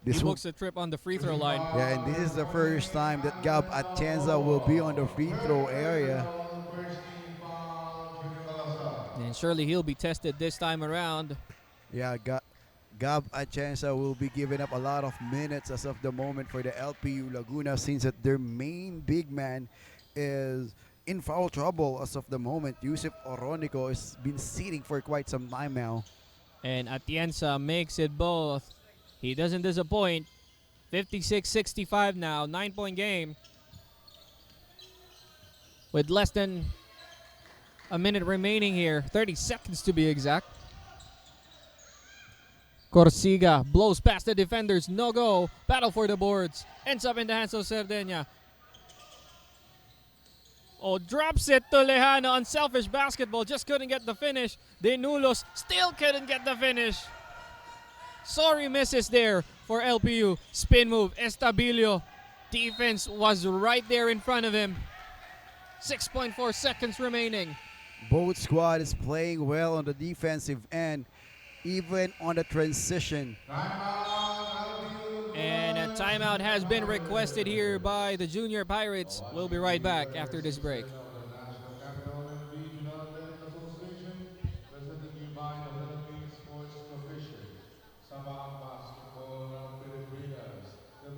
This He books a trip on the free throw line. Yeah, and this is the first time that Gab Atienza will be on the free throw area. And surely he'll be tested this time around. Yeah, Gab Atienza will be giving up a lot of minutes as of the moment for the LPU Laguna, since that their main big man is in foul trouble as of the moment. Yusuf Oronico has been sitting for quite some time now. And Atienza makes it both. He doesn't disappoint. 56-65 now, 9-point game. With less than a minute remaining here, 30 seconds to be exact. Corsiga blows past the defenders, no go. Battle for the boards. Ends up in the hands of Sardenia. Oh, drops it to Lejano. Unselfish basketball, just couldn't get the finish. Dinulos still couldn't get the finish. Sorry misses there for LPU. Spin move, Estabilio. Defense was right there in front of him. 6.4 seconds remaining. Both squad is playing well on the defensive end, even on the transition. And a timeout has been requested here by the Junior Pirates. We'll be right back after this break. Sa basketball ng Pilipinas, the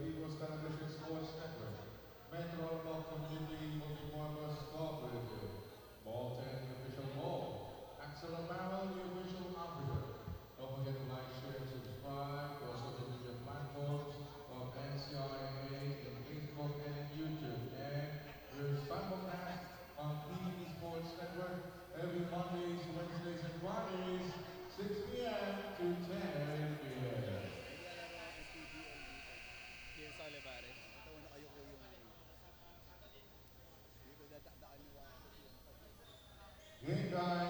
Game time.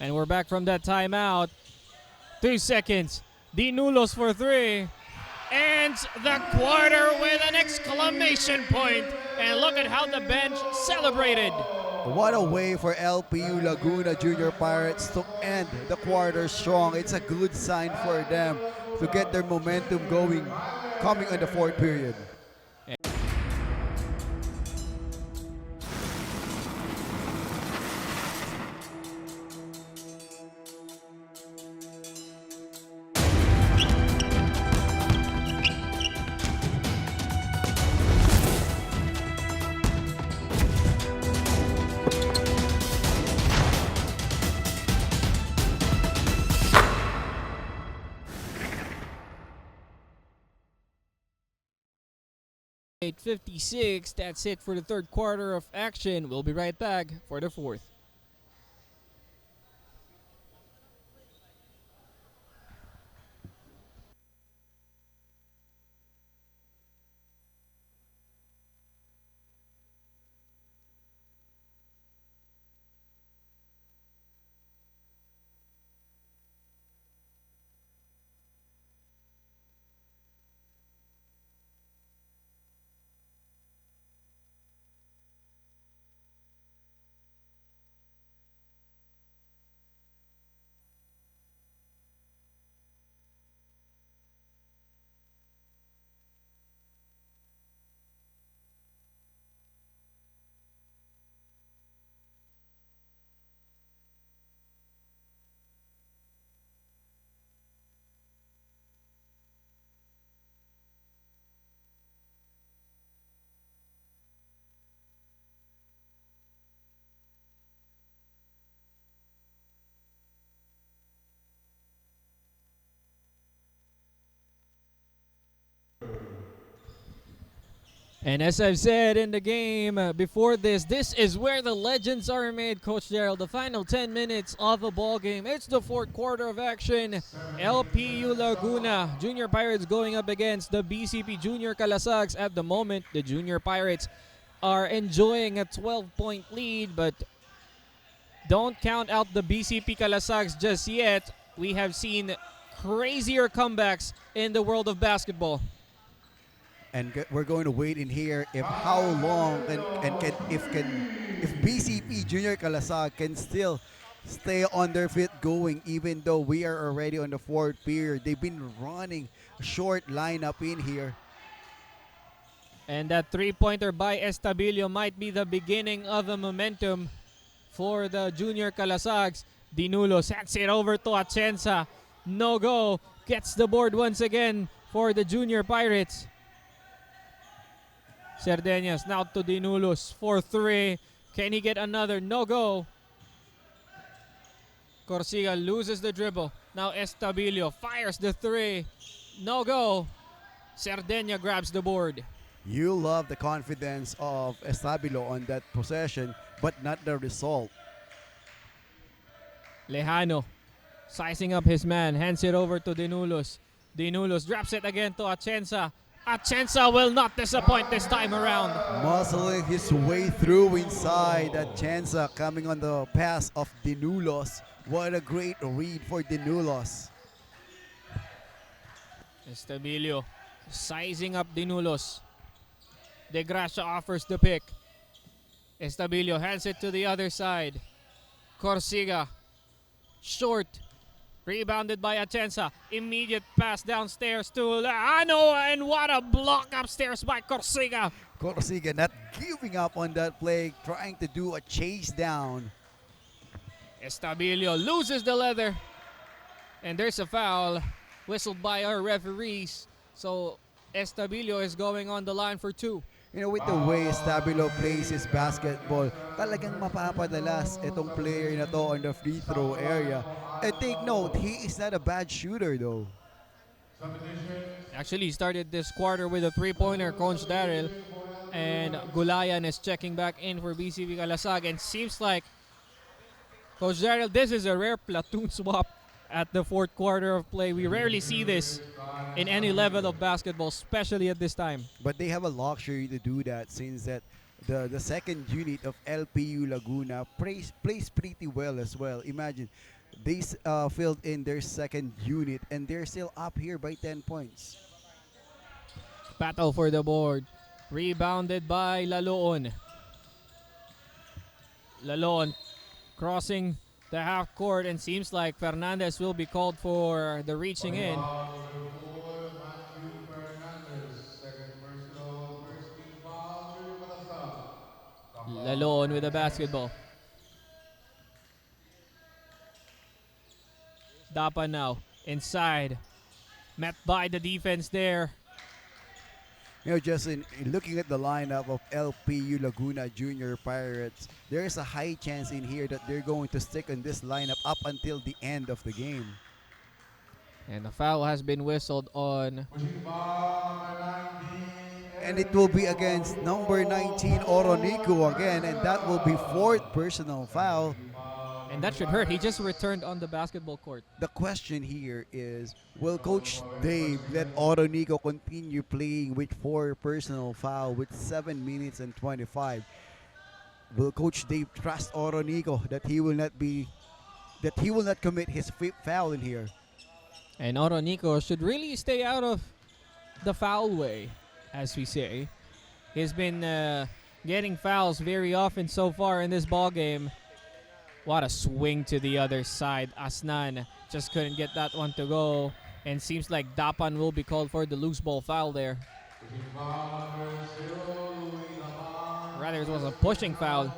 And we're back from that timeout. 2 seconds. Dinulos for 3. Ends the quarter with an exclamation point. And look at how the bench celebrated. What a way for LPU Laguna Junior Pirates to end the quarter strong. It's a good sign for them to get their momentum going coming on the fourth period. .56. That's it for the third quarter of action. We'll be right back for the fourth. And as I've said in the game before this is where the legends are made, Coach Gerald. The final 10 minutes of the ball game. It's the fourth quarter of action. LPU Laguna Junior Pirates going up against the BCP Junior Calasags. At the moment, the Junior Pirates are enjoying a 12-point lead, but don't count out the BCP Calasags just yet. We have seen crazier comebacks in the world of basketball. And we're going to wait in here if how long if BCP Junior Calasag can still stay on their feet going, even though we are already on the fourth period. They've been running a short lineup in here. And that three-pointer by Estabilio might be the beginning of the momentum for the Junior Calasags. Dinulos hands it over to Atienza. No go. Gets the board once again for the Junior Pirates. Cerdeñas now to Dinulos for 3. Can he get another? No go. Corsiga loses the dribble. Now Estabilio fires the 3. No go. Cerdeña grabs the board. You love the confidence of Estabilo on that possession, but not the result. Lejano sizing up his man. Hands it over to Dinulos. Dinulos drops it again to Atienza. Atienza will not disappoint this time around. Muscling his way through inside. Atienza coming on the pass of Dinulos. What a great read for Dinulos. Estabilio sizing up Dinulos. De Gracia offers the pick. Estabilio hands it to the other side. Corsiga. Short. Rebounded by Atienza. Immediate pass downstairs to Lejano. And what a block upstairs by Corsiga. Corsiga not giving up on that play. Trying to do a chase down. Estabilio loses the leather. And there's a foul whistled by our referees. So Estabilio is going on the line for 2. You know, with the way Estabilo plays his basketball, talagang mapapadalas itong player na to on the free throw area. And take note, he is not a bad shooter though. Actually, he started this quarter with a 3-pointer, Coach Daryl. And Gulayan is checking back in for BCV Calasag. And seems like, Coach Daryl, this is a rare platoon swap at the fourth quarter of play. We rarely see this in any level of basketball, especially at this time. But they have a luxury to do that since that the second unit of LPU Laguna plays pretty well as well. Imagine they filled in their second unit and they're still up here by 10 points. Battle for the board. Rebounded by Laloon. Laloon crossing the half court, and seems like Fernandez will be called for the reaching in. Laloon with the basketball. Dapa now inside. Met by the defense there. You know, just in looking at the lineup of LPU Laguna Junior Pirates, there is a high chance in here that they're going to stick on this lineup up until the end of the game. And the foul has been whistled on. And it will be against number 19 Oronico again, and that will be fourth personal foul. And that should hurt. He just returned on the basketball court. The question here is, will Coach Dave let Oronico continue playing with 4 personal foul with 7 minutes and 25? Will Coach Dave trust Oronico that he will not commit his 5th foul in here? And Oronico should really stay out of the foul way, as we say. He's been getting fouls very often so far in this ball game. What a swing to the other side. Asnan just couldn't get that one to go. And seems like Dapan will be called for the loose ball foul there. Rather, it was a pushing foul.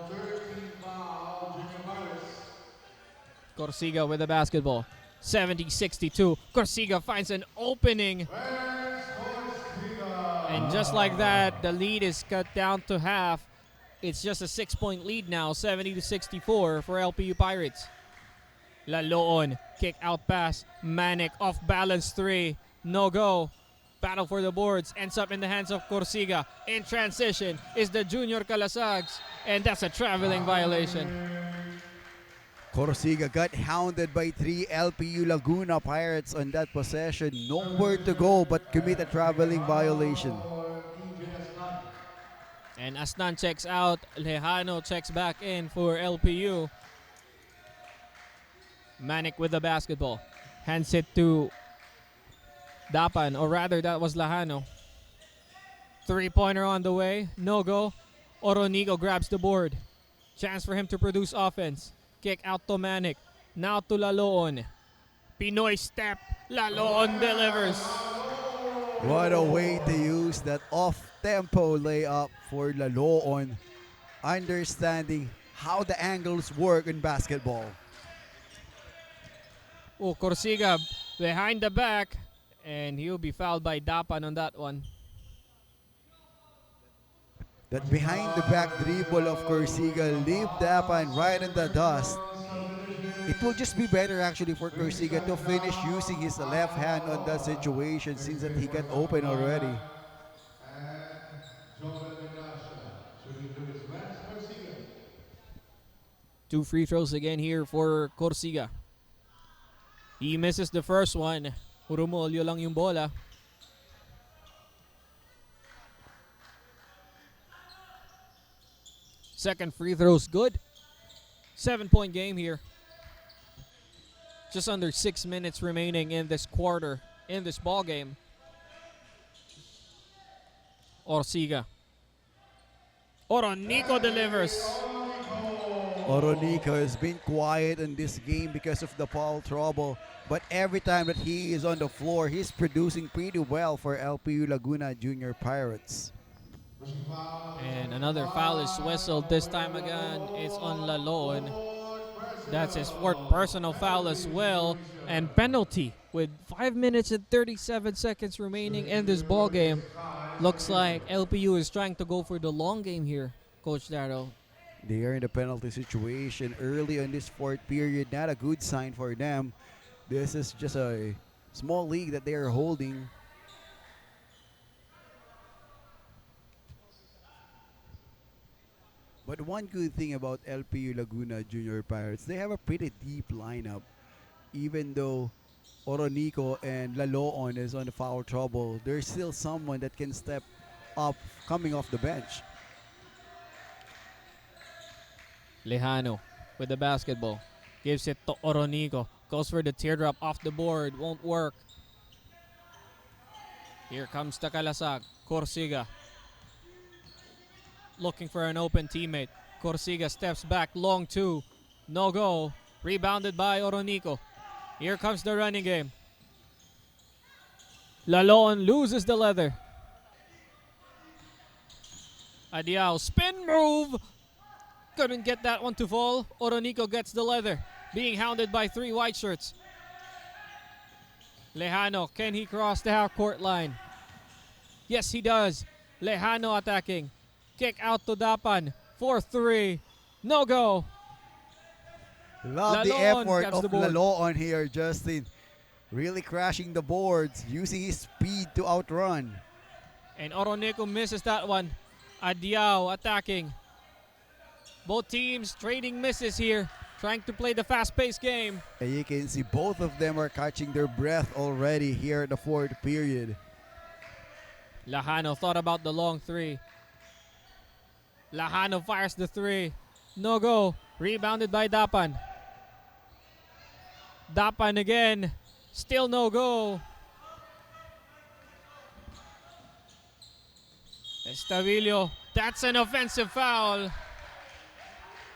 Corsiga with the basketball. 70-62. Corsiga finds an opening. And just like that, the lead is cut down to half. It's just a 6-point lead now, 70-64 for LPU Pirates. Laloon, kick out pass. Manic off balance 3. No go. Battle for the boards. Ends up in the hands of Corsiga. In transition is the Junior Calasags. And that's a traveling violation. Corsiga got hounded by 3 LPU Laguna Pirates on that possession. Nowhere to go but commit a traveling violation. And Asnan checks out. Lejano checks back in for LPU. Manic with the basketball. Hands it to Dapan, or rather that was Lejano. 3-pointer on the way. No go. Oronico grabs the board. Chance for him to produce offense. Kick out to Manic. Now to Laloon. Pinoy step. Laloon delivers. What a way to use that off-tempo layup for Laloon. Understanding how the angles work in basketball. Oh, Corsiga behind the back. And he'll be fouled by Dapan on that one. That behind-the-back dribble of Corsiga leave Dapan right in the dust. It will just be better actually for Corsiga to finish using his left hand on that situation since that he got open already. 2 free throws again here for Corsiga. He misses the first one. Hurumolyo lang yung bola. Second free throw's good. 7-point game here. Just under 6 minutes remaining in this quarter, in this ball game. Corsiga. Oronico delivers. Oronico has been quiet in this game because of the foul trouble, but every time that he is on the floor, he's producing pretty well for LPU Laguna Junior Pirates. And another foul is whistled. This time again, it's on Laloon. That's his 4th personal foul as well. And penalty with 5 minutes and 37 seconds remaining in this ball game. Looks like LPU is trying to go for the long game here, Coach Darrow. They are in a penalty situation early in this 4th period. Not a good sign for them. This is just a small league that they are holding. But one good thing about LPU Laguna Junior Pirates, they have a pretty deep lineup. Even though Oronico and Laloon is on the foul trouble, there's still someone that can step up coming off the bench. Lejano with the basketball. Gives it to Oronico. Goes for the teardrop off the board. Won't work. Here comes the Calasag. Corsiga. Looking for an open teammate. Corsiga steps back. Long two. No go. Rebounded by Oronico. Here comes the running game. Laloon loses the leather. Adiao. Spin move. Couldn't get that one to fall. Oronico gets the leather. Being hounded by three white shirts. Lejano, can he cross the half-court line? Yes, he does. Lejano attacking. Kick out to Dapan. 4-3. No go. Love the Laloon effort grabs of the board. Laloon here, Justin. Really crashing the boards, using his speed to outrun. And Oronico misses that one. Adiao attacking. Both teams trading misses here. Trying to play the fast-paced game. And you can see both of them are catching their breath already here in the fourth period. Lejano thought about the long three. Lejano fires the three. No go. Rebounded by Dapan. Dapan again. Still no go. Estavillo. That's an offensive foul.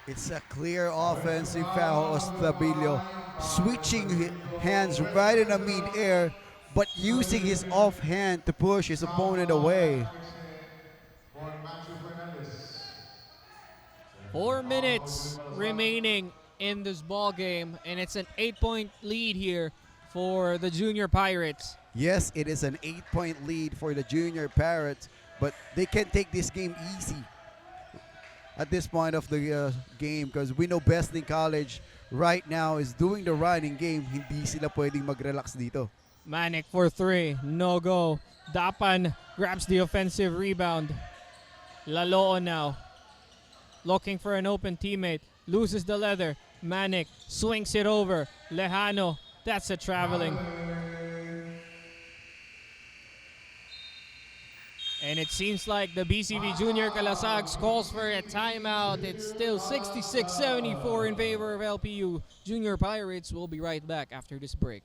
It's a clear offensive foul, Estabillo. Switching hands right in the mid-air, but using his offhand to push his opponent away. 4 minutes remaining in this ball game, and it's an 8-point lead here for the Junior Pirates. Yes, it is an 8-point lead for the Junior Pirates, but they can take this game easy at this point of the game, because we know Besting College right now is doing the running game. Hindi sila pwedeng mag-relax dito. Manic for three. No go. Dapan grabs the offensive rebound. Laloon now. Looking for an open teammate. Loses the leather. Manic swings it over. Lejano. That's a traveling. And it seems like the BCB Junior Calasags calls for a timeout. It's still 66-74 in favor of LPU. Junior Pirates will be right back after this break.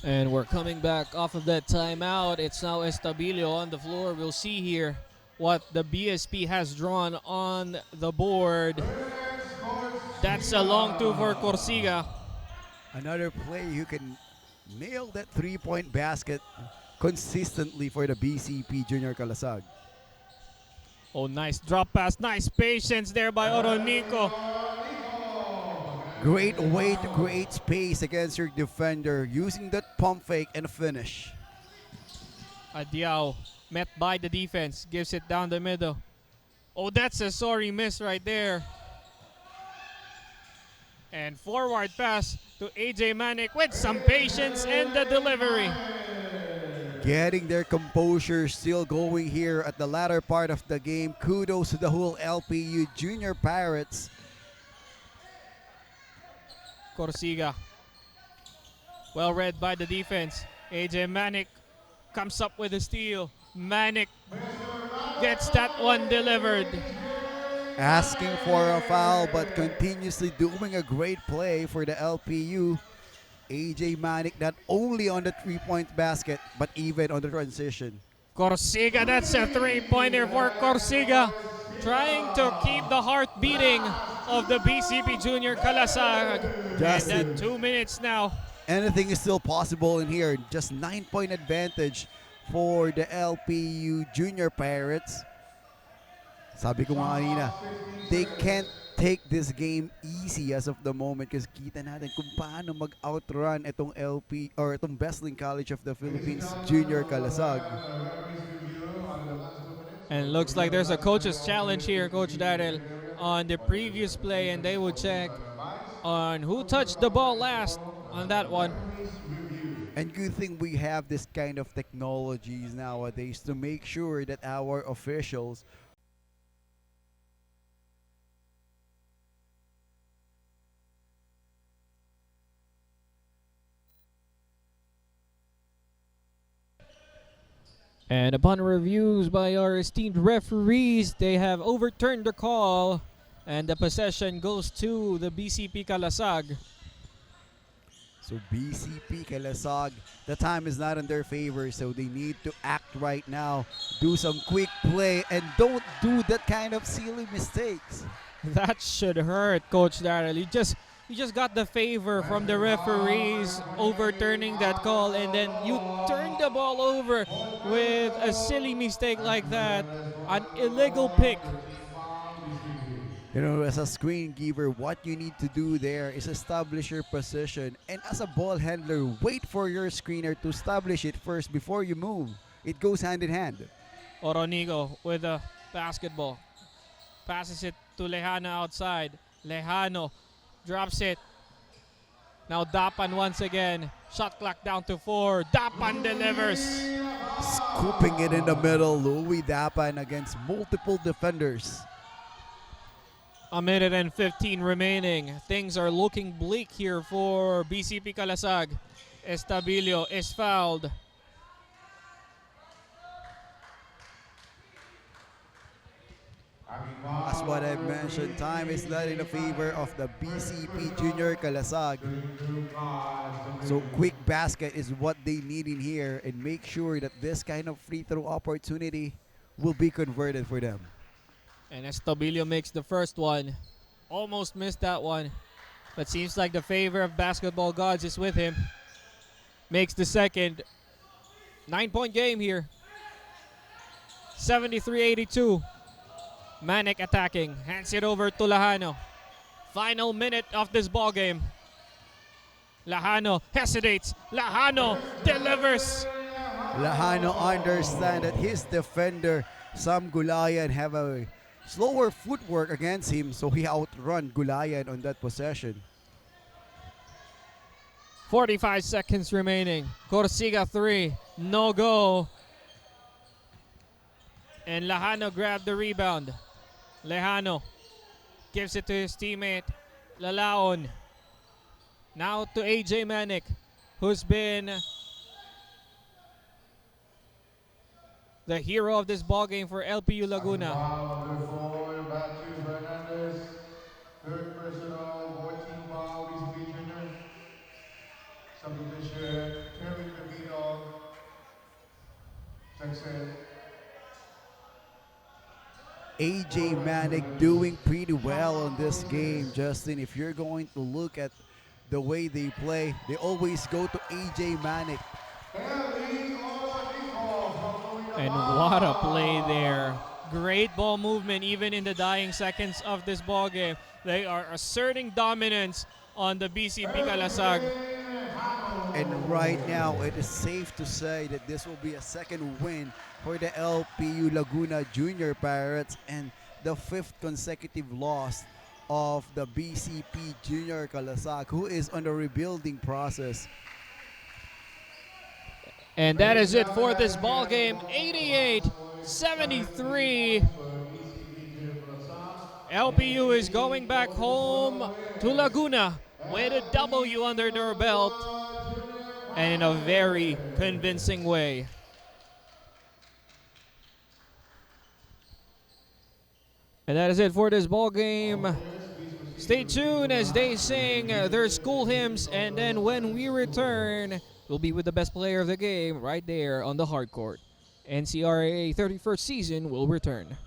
And we're coming back off of that timeout. It's now Estabillo on the floor. We'll see here what the BSP has drawn on the board. That's a long two for Corsiga. Another play who can nail that three-point basket consistently for the BCP Junior Calasag. Oh, nice drop pass. Nice patience there by Oronico. Great way to create space against your defender using that pump fake and finish. Adiao met by the defense. Gives it down the middle. Oh, that's a sorry miss right there. And forward pass to AJ Manic with some patience and the delivery. getting their composure still going here at the latter part of the game. Kudos to the whole LPU Junior Pirates. Corsiga. Well read by the defense. AJ Manic comes up with a steal. Manic gets that one delivered. Asking for a foul, but continuously doing a great play for the LPU. AJ Manic not only on the three-point basket, but even on the transition. Corsiga, that's a three-pointer for Corsiga. Trying to keep the heart beating of the BCP Junior Calasag. Justin, And then 2 minutes now. anything is still possible in here. Just 9-point advantage for the LPU Junior Pirates. Sabi ko nga kanina, they can't take this game easy as of the moment kasi kita natin kung paano mag-outrun itong LP or itong Best-Link College of the Philippines Junior Calasag. And it looks like there's a coach's challenge here, Coach Darrell, on the previous play, and they will check on who touched the ball last on that one. And good thing we have this kind of technologies nowadays to make sure that our officials And upon reviews by our esteemed referees, they have overturned the call, and the possession goes to the BCP Calasag. So BCP Calasag, the time is not in their favor, so they need to act right now, do some quick play, and don't do that kind of silly mistakes. That should hurt, Coach Darrell. You just got the favor from the referees overturning that call, and then you turn the ball over with a silly mistake like that, an illegal pick. You know, as a screen giver, what you need to do there is establish your position, and as a ball handler, wait for your screener to establish it first before you move. It goes hand in hand. Oronigo with the basketball. Passes it to Lejano outside. Lejano drops it. Now Dapan once again. Shot clock down to 4. Dapan delivers. Scooping it in the middle, Louis Dapan against multiple defenders. A minute and 15 remaining. Things are looking bleak here for BCP Calasag. Estabilio is fouled. As what I mentioned, time is not in the favor of the BCP Junior Calasag. So quick basket is what they need in here, and make sure that this kind of free throw opportunity will be converted for them. And Estabilio makes the first one. Almost missed that one. But seems like the favor of basketball gods is with him. Makes the second. 9-point game here. 73-82. Manic attacking. Hands it over to Lejano. Final minute of this ball game. Lejano hesitates. Lejano delivers. Lejano understands that his defender, Sam Gulayan, have a slower footwork against him, so he outrun Gulayan on that possession. 45 seconds remaining. Corsiga 3. No go. And Lejano grabbed the rebound. Lejano gives it to his teammate, Lalaon. Now to AJ Manic, who's been the hero of this ballgame for LPU Laguna. Third personal, 14 foul, BCP Junior. Substitution, Kevin Camino. Jackson. AJ Manic doing pretty well on this game, Justin. If you're going to look at the way they play, they always go to AJ Manic. And what a play there. Great ball movement even in the dying seconds of this ball game. They are asserting dominance on the BCP Calasag. And right now, it is safe to say that this will be a second win for the LPU Laguna Junior Pirates and the 5th consecutive loss of the BCP Junior Calasag, who is on the rebuilding process. And that is it for this ball game. 88-73. LPU is going back home to Laguna with a W under their belt and in a very convincing way. And that is it for this ball game. Stay tuned as they sing their school hymns, and then when we return, we'll be with the best player of the game right there on the hard court. NCRA 31st season will return.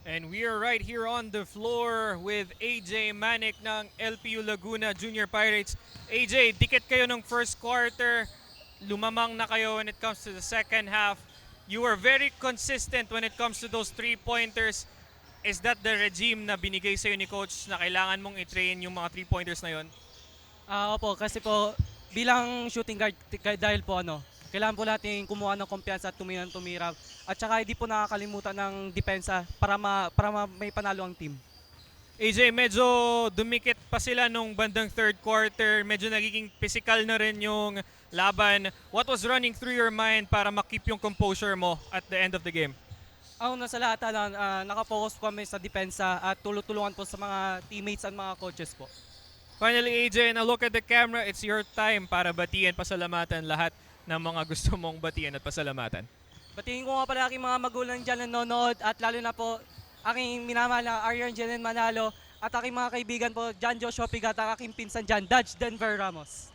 And we are right here on the floor with AJ Manic ng LPU Laguna Junior Pirates. AJ, dikit kayo ng first quarter. Lumamang na kayo when it comes to the second half. You were very consistent when it comes to those three-pointers. Is that the regime na binigay sa'yo ni Coach na kailangan mong i-train yung mga three-pointers na yun? Opo, kasi po bilang shooting guard dahil po kailangan po natin kumuha ng kumpiyansa at tumira. At saka hindi po nakakalimutan ng depensa para may panalo ang team. AJ, medyo dumikit pa sila nung bandang third quarter. Medyo nagiging physical na rin yung laban. What was running through your mind para makip yung composure mo at the end of the game? Ang nasa lahat, nakapokus po kami sa depensa at tulungan po sa mga teammates at mga coaches po. Finally, AJ, now look at the camera. It's your time para batiin, pasalamatan lahat ng mga gusto mong batiin at pasalamatan. Batiin ko nga pala aking mga magulang dyan nanonood at lalo na po aking minamahal na Arian Jenen Manalo at aking mga kaibigan po, John Joshua Pigat at aking pinsan dyan, Dodge Denver Ramos.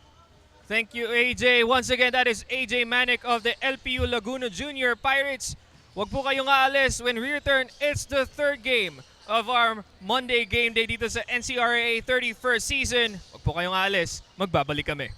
Thank you, AJ. Once again, that is AJ Manic of the LPU Laguna Junior Pirates. Huwag po kayong aalis. When we return, it's the third game of our Monday game day dito sa NCRA 31st season. Huwag po kayong aalis. Magbabalik kami.